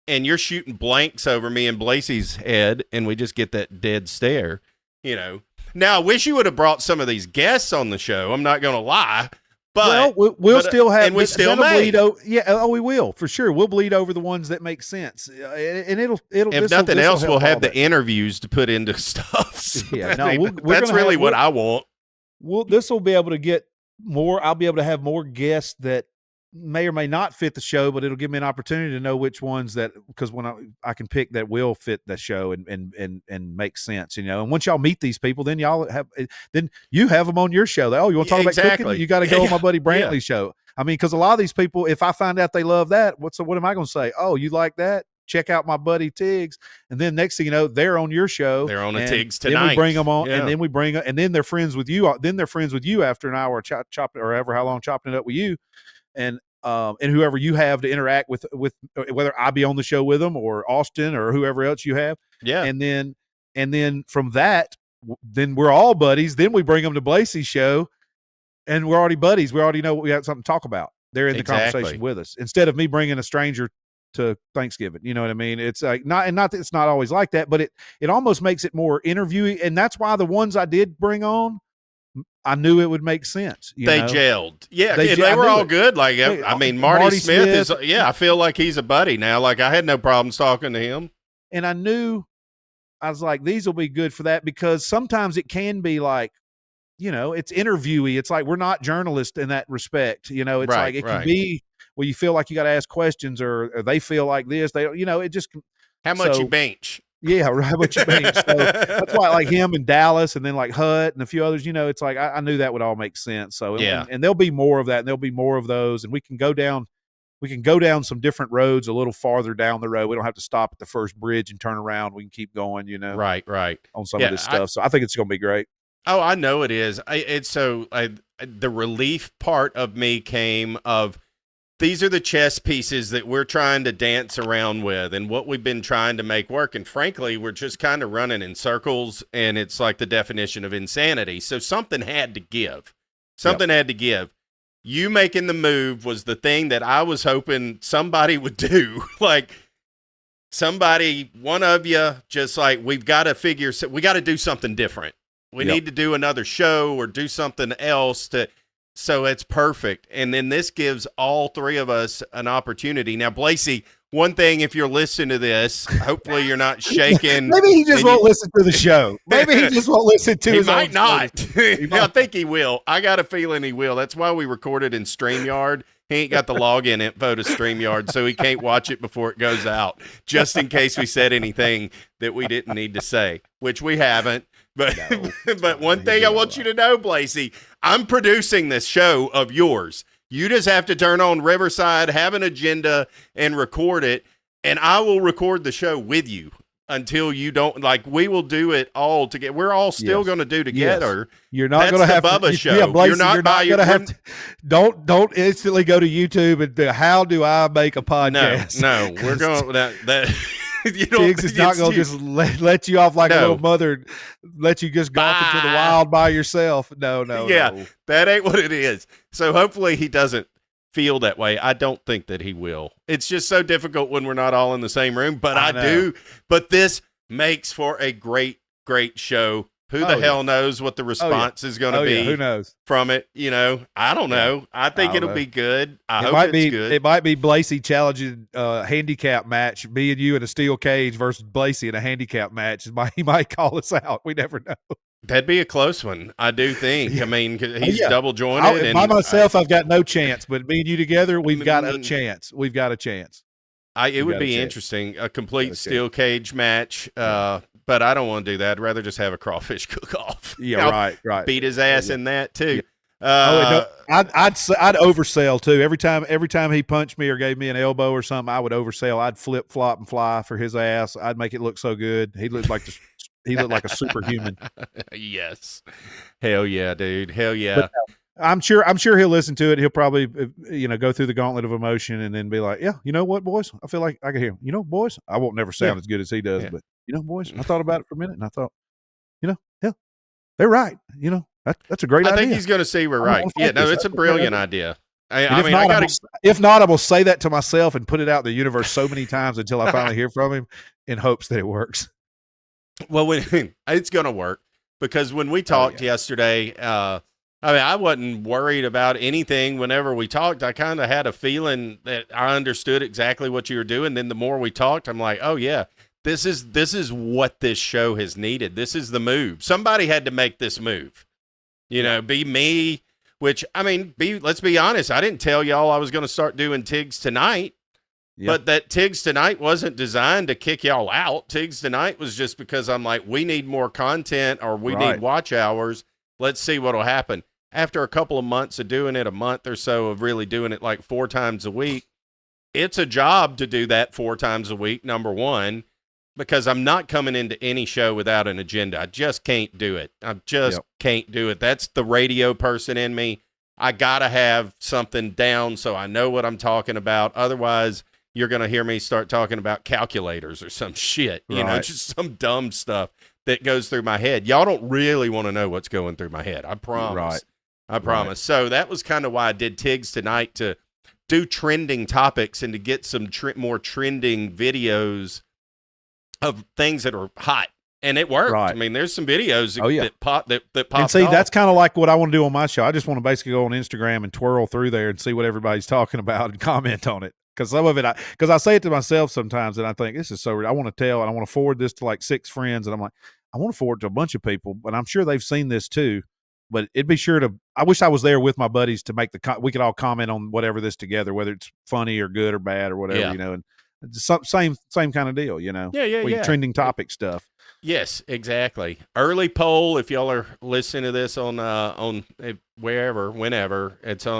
and you're shooting blanks over me and Blasi's head, and we just get that dead stare, you know. Now, I wish you would have brought some of these guests on the show. I'm not going to lie. But we'll still have, and we still may. We will for sure. We'll bleed over the ones that make sense, and it'll. If nothing else, we'll have the interviews to put into stuff. So that's really what I want. This will be able to get more. I'll be able to have more guests that may or may not fit the show, but it'll give me an opportunity to know which ones that, because when I can pick that will fit the show and make sense, you know. And once y'all meet these people, then you have them on your show. You want to talk about cooking? You got to go on my buddy Brantley's show. I mean, because a lot of these people, if I find out they love that, what am I going to say? Oh, you like that? Check out my buddy Tigs. And then next thing you know, they're on your show. They're on a Tigs tonight. Then we bring them on, and then they're friends with you. Then they're friends with you after an hour chopping or ever how long chopping it up with you. And whoever you have to interact with whether I be on the show with them or Austin or whoever else you have. Yeah. And then from that, then we're all buddies. Then we bring them to Blasi's show and we're already buddies. We already know we got something to talk about. They're in the conversation with us instead of me bringing a stranger to Thanksgiving. You know what I mean? It's like not that it's not always like that, but it almost makes it more interviewing. And that's why the ones I did bring on, I knew it would make sense. They gelled. Yeah. They were all good. Like, I mean, Marty Smith is, I feel like he's a buddy now. Like, I had no problems talking to him. And I was like, these will be good for that, because sometimes it can be like, you know, it's interviewee. It's like, we're not journalists in that respect. You know, it's like, it can be where you feel like you got to ask questions or they feel like this, you know, it just. How much you bench? Yeah, how much you bench? So that's why I like him and Dallas and then like Hut and a few others, you know, it's like, I knew that would all make sense. So, and there'll be more of that and there'll be more of those, and we can go down we can go down some different roads a little farther down the road. We don't have to stop at the first bridge and turn around. We can keep going, Right. on some of this stuff. So I think it's going to be great. Oh, I know it is. The relief part of me came of, these are the chess pieces that we're trying to dance around with and what we've been trying to make work. And frankly, we're just kind of running in circles, and it's like the definition of insanity. So something had to give. Something had to give. You making the move was the thing that I was hoping somebody would do. Like somebody, one of you, just like, we got to do something different. We need to do another show or do something else so it's perfect. And then this gives all three of us an opportunity. Now, Blasi, one thing, if you're listening to this, hopefully you're not shaking. Maybe he just won't listen to the show. Maybe he just won't listen to his own might not. I think he will. I got a feeling he will. That's why we recorded in StreamYard. He ain't got the login info to StreamYard, so he can't watch it before it goes out, just in case we said anything that we didn't need to say, which we haven't. But but one thing I want you to know, Blasi, I'm producing this show of yours. You just have to turn on Riverside, have an agenda, and record it, and I will record the show with you until you don't. Like, we will do it all together. We're all still going to do together. Yes. You're not going to have Bubba show. Yeah, Blasi, you're not going to have to. Don't instantly go to YouTube and do, how do I make a podcast? No, we're going that. Tigs is not going to just let you off like a little mother, let you just go off into the wild by yourself. No. That ain't what it is. So hopefully he doesn't feel that way. I don't think that he will. It's just so difficult when we're not all in the same room, but I do. But this makes for a great, great show. Who the hell knows what the response is going to be? Who knows from it? I don't know. I think it'll be good. I hope it's good. It might be Blasi challenging handicap match, me and you in a steel cage versus Blasi in a handicap match. He might call us out. We never know. That'd be a close one, I do think. I mean, he's double jointed. By myself, I've got no chance. But me and you together, we've got a chance. We've got a chance. It would be interesting, a complete steel cage match. But I don't want to do that. I'd rather just have a crawfish cook-off. Yeah, right. Beat his ass in that too. Yeah. I'd oversell too. Every time he punched me or gave me an elbow or something, I would oversell. I'd flip, flop, and fly for his ass. I'd make it look so good. He looked like a superhuman. Yes, hell yeah, dude. Hell yeah. But, I'm sure he'll listen to it. He'll probably, go through the gauntlet of emotion and then be like, yeah, you know what, boys? I feel like I can hear him. Boys, I won't never sound as good as he does, but boys, I thought about it for a minute and I thought, they're right. That's a great idea. I think he's going to say we're right. Yeah, no, it's a brilliant idea. If not, I will say that to myself and put it out in the universe so many times until I finally hear from him in hopes that it works. Well, it's going to work because when we talked yesterday, I wasn't worried about anything. Whenever we talked, I kind of had a feeling that I understood exactly what you were doing. Then the more we talked, I'm like, oh yeah, this is what this show has needed. This is the move. Somebody had to make this move. Be me, which, let's be honest. I didn't tell y'all I was going to start doing Tigs tonight, but that Tigs tonight wasn't designed to kick y'all out. Tigs tonight was just because I'm like, we need more content or we need watch hours. Let's see what'll happen. After a couple of months of doing it, a month or so of really doing it like 4 times a week, it's a job to do that 4 times a week, number one, because I'm not coming into any show without an agenda. I just can't do it. I just can't do it. That's the radio person in me. I got to have something down so I know what I'm talking about. Otherwise, you're going to hear me start talking about calculators or some shit, just some dumb stuff that goes through my head. Y'all don't really want to know what's going through my head. I promise. Right. I promise. Right. So that was kind of why I did Tigs tonight, to do trending topics and to get some more trending videos of things that are hot. And it worked. Right. There's some videos that pop and see, that's kind of like what I want to do on my show. I just want to basically go on Instagram and twirl through there and see what everybody's talking about and comment on it. Because some of it, because I say it to myself sometimes, and I think this is so weird. I want to tell, and I want to forward this to like 6 friends, and I'm like, I want to forward to a bunch of people, but I'm sure they've seen this too. But it'd be sure to. I wish I was there with my buddies to make we could all comment on whatever this together, whether it's funny or good or bad or whatever, and same kind of deal, Yeah. Trending topic stuff. Yes, exactly. Early poll. If y'all are listening to this on wherever, whenever,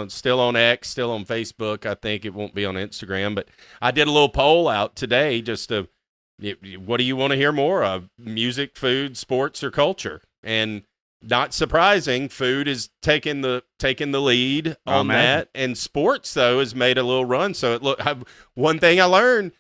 still on X, still on Facebook. I think it won't be on Instagram, but I did a little poll out today just to, what do you want to hear more of? Music, food, sports, or culture? And not surprising, food is taking the lead on that, and sports though has made a little run. So one thing I learned.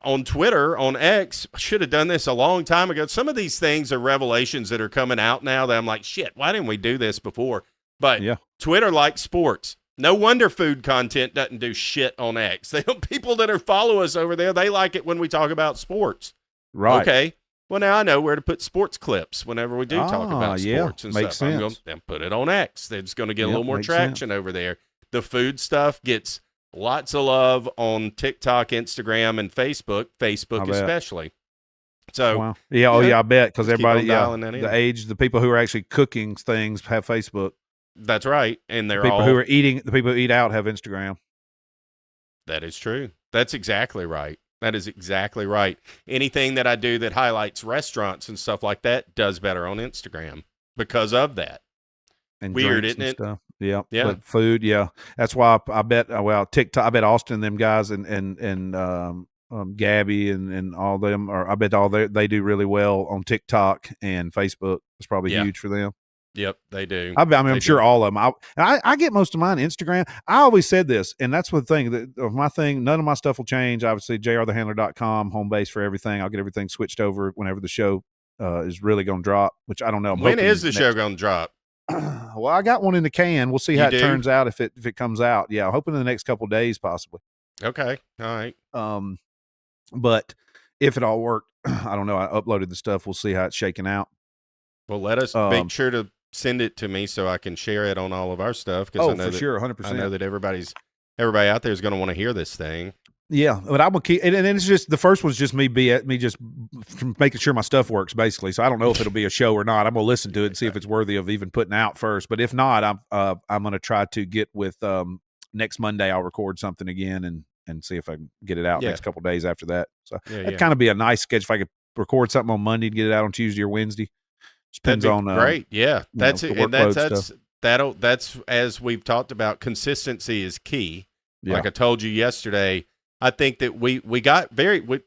On Twitter, on X, I should have done this a long time ago. Some of these things are revelations that are coming out now that I'm like, shit, why didn't we do this before? But Twitter likes sports. No wonder food content doesn't do shit on X. People that are follow us over there, they like it when we talk about sports. Right. Okay. Well, now I know where to put sports clips whenever we do talk about sports and makes stuff. Sense. I'm going to put it on X. It's going to get a little more traction over there. The food stuff gets lots of love on TikTok, Instagram, and Facebook. Facebook especially. So wow. I bet, because everybody, the people who are actually cooking things have Facebook. That's right, and the people who eat out have Instagram. That is true. That's exactly right. That is exactly right. Anything that I do that highlights restaurants and stuff like that does better on Instagram because of that. And weird, isn't it? Stuff. Yeah. But food, that's why I bet. Well, TikTok. I bet Austin and them guys and Gabby and all them, or I bet they do really well on TikTok and Facebook. It's probably huge for them. Yep, they do. I'm sure all of them. I get most of mine Instagram. I always said this, and that's the thing. My thing, none of my stuff will change. Obviously, jrthehandler.com, home base for everything. I'll get everything switched over whenever the show is really going to drop, which I don't know. When is the show going to drop? Well, I got one in the can. We'll see how it turns out if it comes out. Yeah, I'm hoping in the next couple of days, possibly. Okay, all right. But if it all worked, I don't know. I uploaded the stuff. We'll see how it's shaking out. Well, let us make sure to send it to me so I can share it on all of our stuff. Because I know for sure, 100%. I know that everybody out there is going to want to hear this thing. Yeah, but I'm gonna keep, and it's just the first one's just me just making sure my stuff works, basically. So I don't know if it'll be a show or not. I'm gonna listen to it and see if it's worthy of even putting out first. But if not, I'm gonna try to get with next Monday. I'll record something again and see if I can get it out next couple of days after that. So that'd kind of be a nice sketch if I could record something on Monday and get it out on Tuesday or Wednesday. Depends on great. That's as we've talked about. Consistency is key. Like I told you yesterday. I think that we got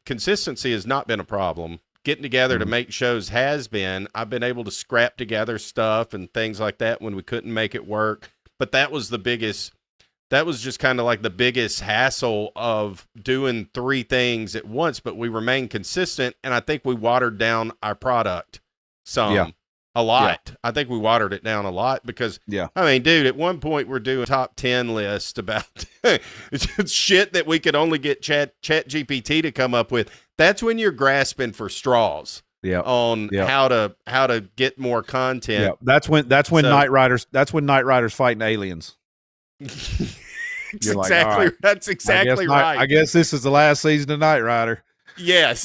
consistency has not been a problem. Getting together to make shows has been. I've been able to scrap together stuff and things like that when we couldn't make it work. But that was just kind of like the biggest hassle of doing three things at once, but we remained consistent. And I think we watered down our product a lot. Yeah. I think we watered it down a lot because, I mean, dude, at one point we're doing top 10 list about shit that we could only get Chat GPT to come up with. That's when you're grasping for straws on how to get more content. Yeah. That's when Knight Rider's fighting aliens. That's exactly right. I guess this is the last season of Knight Rider. Yes,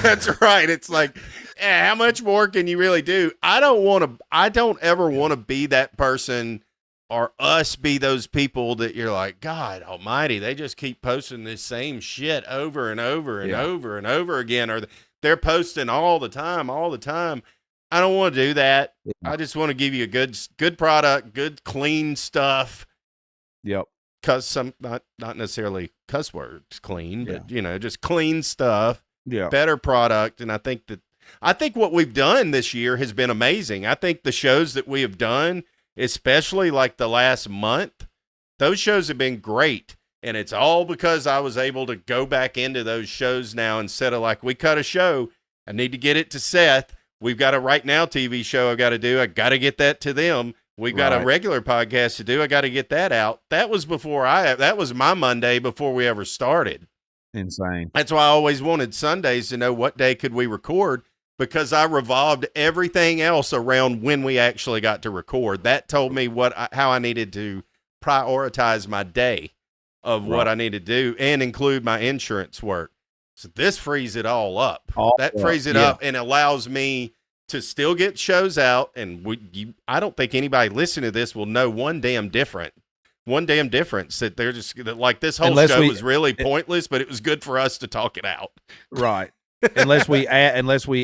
that's right. It's like, how much more can you really do? I don't ever want to be that person or us be those people that you're like, God almighty, they just keep posting this same shit over and over and over and over again. Or they're posting all the time. I don't want to do that. I just want to give you a good product, good, clean stuff. Yep. Cause some, not necessarily cuss words clean, but just clean stuff, better product. And I think what we've done this year has been amazing. I think the shows that we have done, especially like the last month, those shows have been great. And it's all because I was able to go back into those shows now instead of like, we cut a show. I need to get it to Seth. We've got a Right Now TV show I got to do. I got to get that to them. We got a regular podcast to do. I got to get that out. That was that was my Monday before we ever started. Insane. That's why I always wanted Sundays to know what day could we record, because I revolved everything else around when we actually got to record. That told me how I needed to prioritize my day of what I need to do and include my insurance work. So this frees it all up. Frees it up and allows me to still get shows out, and I don't think anybody listening to this will know one damn difference that they're just like, this whole show was really pointless, but it was good for us to talk it out. Right. unless we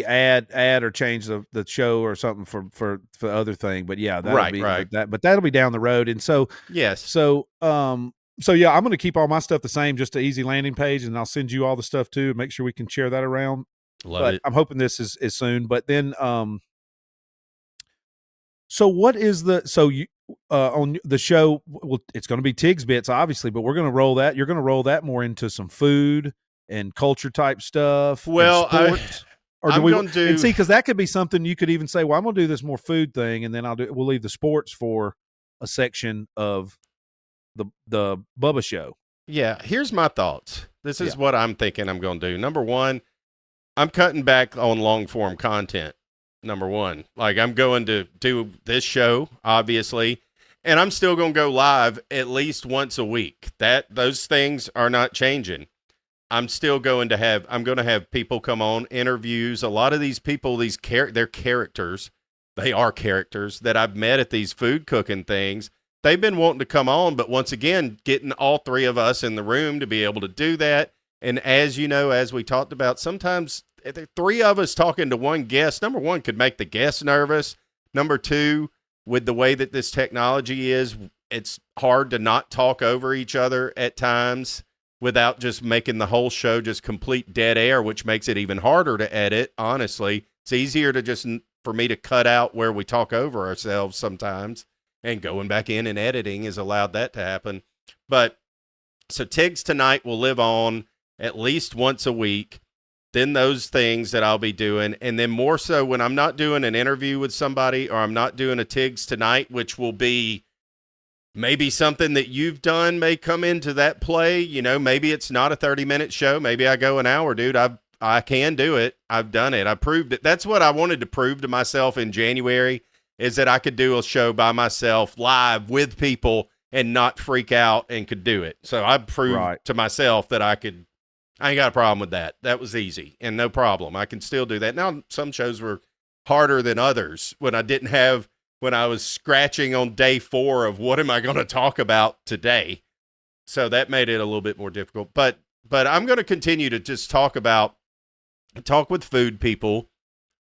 add or change the show or something for the other thing. But yeah, that'll be Right. but that'll be down the road. And Yes. So yeah, I'm going to keep all my stuff the same, just an easy landing page, and I'll send you all the stuff too. Make sure we can share that around. Love But it. I'm hoping this is soon. But then, so what is you on the show? Well, it's going to be Tigs Bits, obviously, but we're going to roll that. You're going to roll that more into some food and culture type stuff and Well, sports. Or do I'm we gonna do and see, because that could be something you could even say, well, I'm going to do this more food thing, and then we'll leave the sports for a section of the Bubba show. Yeah, here's my thoughts. This is Yeah. what I'm thinking I'm going to do. Number one, I'm cutting back on long form content. Number one, like I'm going to do this show, obviously, and I'm still going to go live at least once a week. Those things are not changing. I'm still going to have people come on, interviews. A lot of these people, they're characters. They are characters that I've met at these food cooking things. They've been wanting to come on, but once again, getting all three of us in the room to be able to do that. And as you know, as we talked about, sometimes the three of us talking to one guest, number one, could make the guest nervous. Number two, with the way that this technology is, it's hard to not talk over each other at times without just making the whole show just complete dead air, which makes it even harder to edit, honestly. It's easier for me to cut out where we talk over ourselves sometimes, and going back in and editing has allowed that to happen. But so Tigs Tonight will live on at least once a week. Then those things that I'll be doing. And then more so when I'm not doing an interview with somebody, or I'm not doing a Tigs Tonight, which will be maybe something that you've done may come into that play. You know, maybe it's not a 30-minute show. Maybe I go an hour, dude. I can do it. I've done it. I proved it. That's what I wanted to prove to myself in January, is that I could do a show by myself live with people and not freak out, and could do it. So I proved to myself that I ain't got a problem with that. That was easy and no problem. I can still do that. Now, some shows were harder than others when I was scratching on day 4 of what am I going to talk about today. So that made it a little bit more difficult, but I'm going to continue to just talk with food people,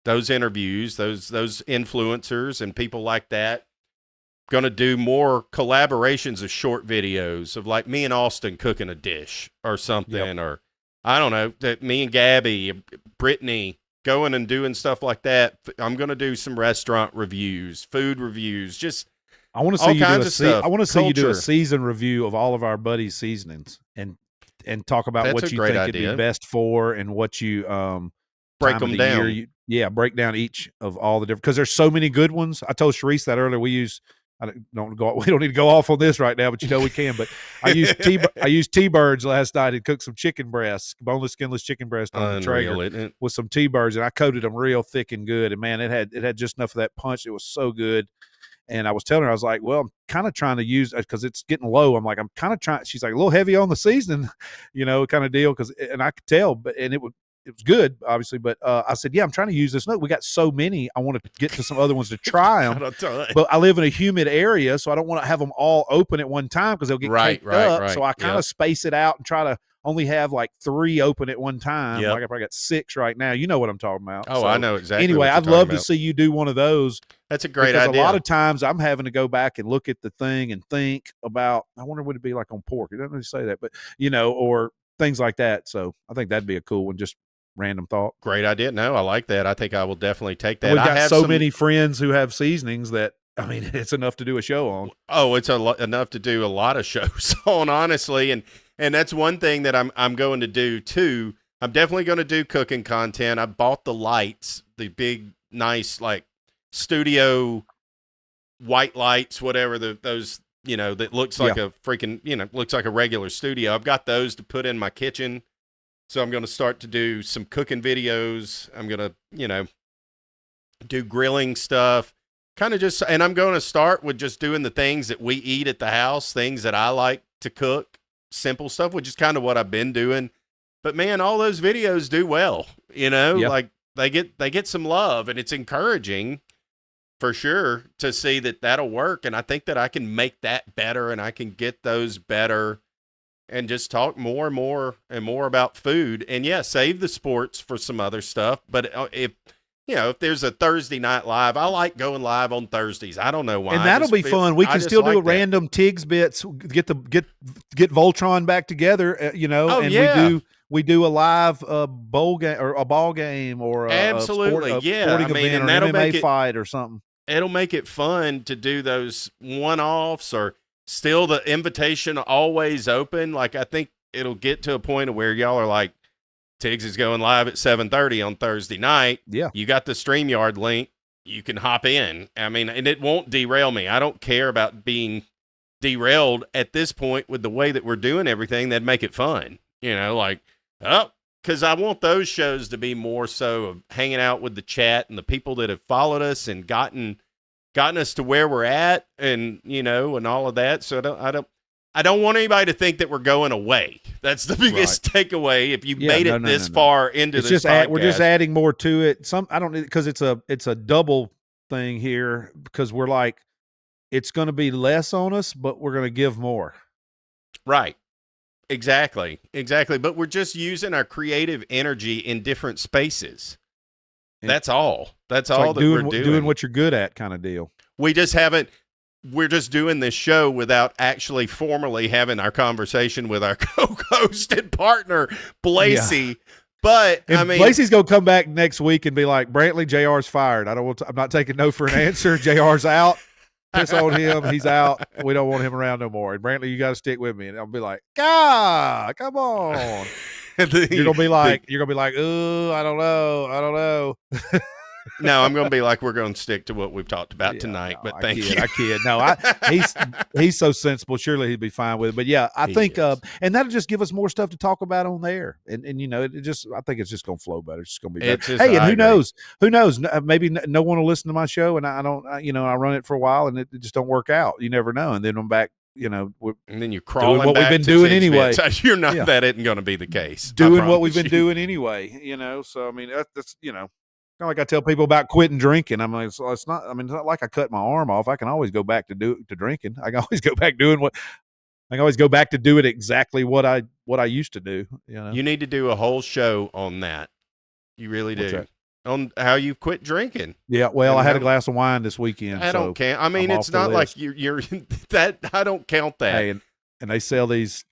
those interviews, those influencers and people like that. Going to do more collaborations of short videos of like me and Austin cooking a dish or something, or I don't know, that me and Gabby, Brittany going and doing stuff like that. I'm going to do some restaurant reviews, food reviews, just I want to see you do a season review of all of our buddies' seasonings and talk about what you think it'd be best for, and what you break them down. Break down each of all the different, because there's so many good ones. I told Sharice that earlier. We don't need to go off on this right now, but we can. But I used T-birds last night and cooked some chicken breasts, boneless, skinless chicken breast on the Traeger with some T-birds, and I coated them real thick and good. And man, it had just enough of that punch. It was so good. And I was telling her, I was like, well, I'm kind of trying to use it because it's getting low. I'm like, I'm kind of trying. She's like, a little heavy on the seasoning, kind of deal. And I could tell, it was good, obviously. But I said, yeah, I'm trying to use this. No, we got so many. I want to get to some other ones to try them. But I live in a humid area, so I don't want to have them all open at one time because they'll get caked up. Right. So I kind of space it out and try to only have like 3 open at one time. Like I probably got 6 right now. You know what I'm talking about. Oh, so, I know exactly. Anyway, I'd love to see you do one of those. That's a great idea. A lot of times I'm having to go back and look at the thing and think about, I wonder what it'd be like on pork. It doesn't really say that, but or things like that. So I think that'd be a cool one. Just random thought. Great idea. No, I like that. I think I will definitely take that. And we've got so many friends who have seasonings that, I mean, it's enough to do a show on. Oh, it's enough to do a lot of shows on, honestly. And that's one thing that I'm going to do too. I'm definitely going to do cooking content. I bought the lights, the big, nice, like studio white lights, whatever those, that looks like a freaking, looks like a regular studio. I've got those to put in my kitchen. So I'm going to start to do some cooking videos. I'm going to, do grilling stuff, and I'm going to start with just doing the things that we eat at the house, things that I like to cook, simple stuff, which is kind of what I've been doing. But man, all those videos do well, like they get some love, and it's encouraging for sure to see that that'll work. And I think that I can make that better, and I can get those better and just talk more and more and more about food. And yeah, save the sports for some other stuff. But if there's a Thursday night live, I like going live on Thursdays. I don't know why. And that'll be fun. We can still do a random Tigs Bits. Get Voltron back together. We do a live bowl game or a ball game or absolutely a sporting event or an MMA fight or something. It'll make it fun to do those one-offs, or still the invitation always open. Like, I think it'll get to a point of where y'all are like, Tigs is going live at 7:30 on Thursday night. Yeah. You got the StreamYard link. You can hop in. I mean, and it won't derail me. I don't care about being derailed at this point with the way that we're doing everything. That'd make it fun. Because I want those shows to be more so of hanging out with the chat and the people that have followed us and gotten us to where we're at, and and all of that. So I don't want anybody to think that we're going away. That's the biggest takeaway. If you made it this far into this podcast. We're just adding more to it. Because it's a double thing here, because we're like, it's going to be less on us, but we're going to give more. Right. Exactly. But we're just using our creative energy in different spaces. That's all. That's all that we're doing. Doing what you're good at, kind of deal. We're just doing this show without actually formally having our conversation with our co-host and partner, Blasi. Yeah. But Blasi's gonna come back next week and be like, Brantley, JR's fired. I'm not taking no for an answer. JR's out. Piss on him. He's out. We don't want him around no more. And Brantley, you got to stick with me. And I'll be like, God, come on. You're gonna be like, oh, I don't know. No, I'm going to be like, we're going to stick to what we've talked about tonight. But thank you. I kid. No, he's so sensible. Surely he'd be fine with it. But yeah, I think, and that'll just give us more stuff to talk about on there. And I think it's just going to flow better. It's just going to be better. Hey, and who knows? Maybe no one will listen to my show, and I run it for a while, and it just don't work out. You never know. And then I'm back. And then you're crawling doing what we've been doing anyway. You're not. That isn't going to be the case. Doing what we've been doing anyway. So I mean, that's kind of like I tell people about quitting drinking. I'm like, so it's not like I cut my arm off. I can always go back to drinking. I can always go back to do it exactly what I used to do. You need to do a whole show on that. You really do. On how you quit drinking. Yeah. Well, I had a glass of wine this weekend. I don't count. I mean, it's not like you're that. I don't count that. Hey, and they sell these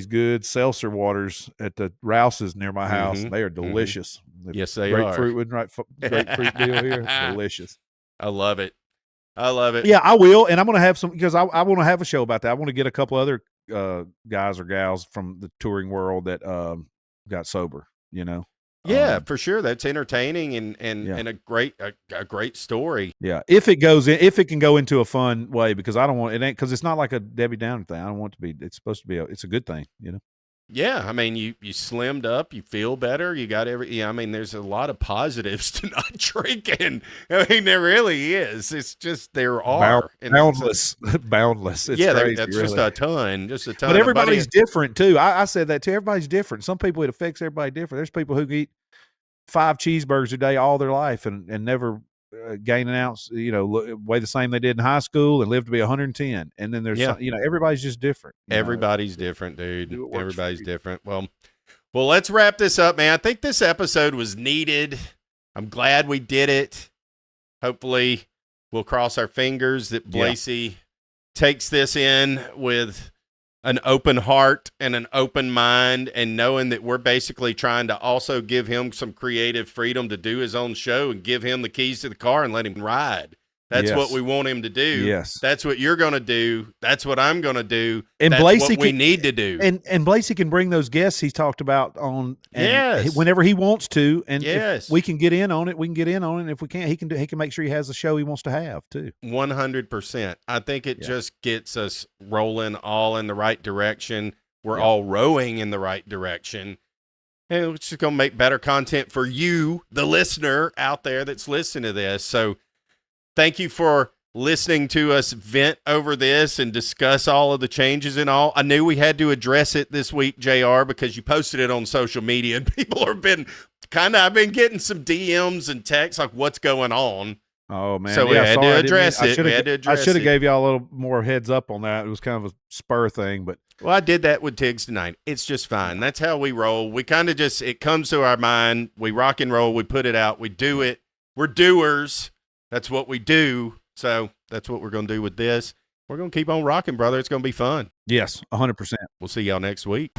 good seltzer waters at the Rouse's near my house. They are delicious. Yes, they are. Grapefruit deal here. Delicious. I love it. Yeah, I will. And I'm going to have some, because I want to have a show about that. I want to get a couple other guys or gals from the touring world that got sober, Yeah, for sure. That's entertaining and a great story. Yeah, if it can go into a fun way, because I don't want it ain't, because it's not like a Debbie Downer thing. I don't want it to be. It's supposed to be. It's a good thing, Yeah, I mean, you slimmed up, you feel better, you got I mean, there's a lot of positives to not drinking. I mean, there really is. It's just there are boundless. It's crazy, that's really. just a ton. But everybody's different too. I said that too. Everybody's different. Some people, it affects everybody different. There's people who eat 5 cheeseburgers a day all their life and never gain an ounce, weigh the same they did in high school and live to be 110. And then there's everybody's just different. Everybody's different, dude. Everybody's different. Well, let's wrap this up, man. I think this episode was needed. I'm glad we did it. Hopefully we'll cross our fingers that Blasi takes this in with an open heart and an open mind, and knowing that we're basically trying to also give him some creative freedom to do his own show and give him the keys to the car and let him ride. That's what we want him to do. Yes. That's what you're going to do. That's what I'm going to do. And that's Blasi what we need to do. And Blasi can bring those guests he's talked about on whenever he wants to. And if we can get in on it, we can get in on it. And if we can't, he can make sure he has the show he wants to have too. 100%. I think it just gets us rolling all in the right direction. We're all rowing in the right direction. And it's just going to make better content for you, the listener out there that's listening to this. So thank you for listening to us vent over this and discuss all of the changes and all. I knew we had to address it this week, JR, because you posted it on social media and people have been I've been getting some DMs and texts like, what's going on? Oh man! So we had to address it. I should have gave y'all a little more heads up on that. It was kind of a spur thing, but well, I did that with Tigs tonight. It's just fine. That's how we roll. We kind of just it comes to our mind. We rock and roll. We put it out. We do it. We're doers. That's what we do. So that's what we're going to do with this. We're going to keep on rocking, brother. It's going to be fun. Yes, 100%. We'll see y'all next week.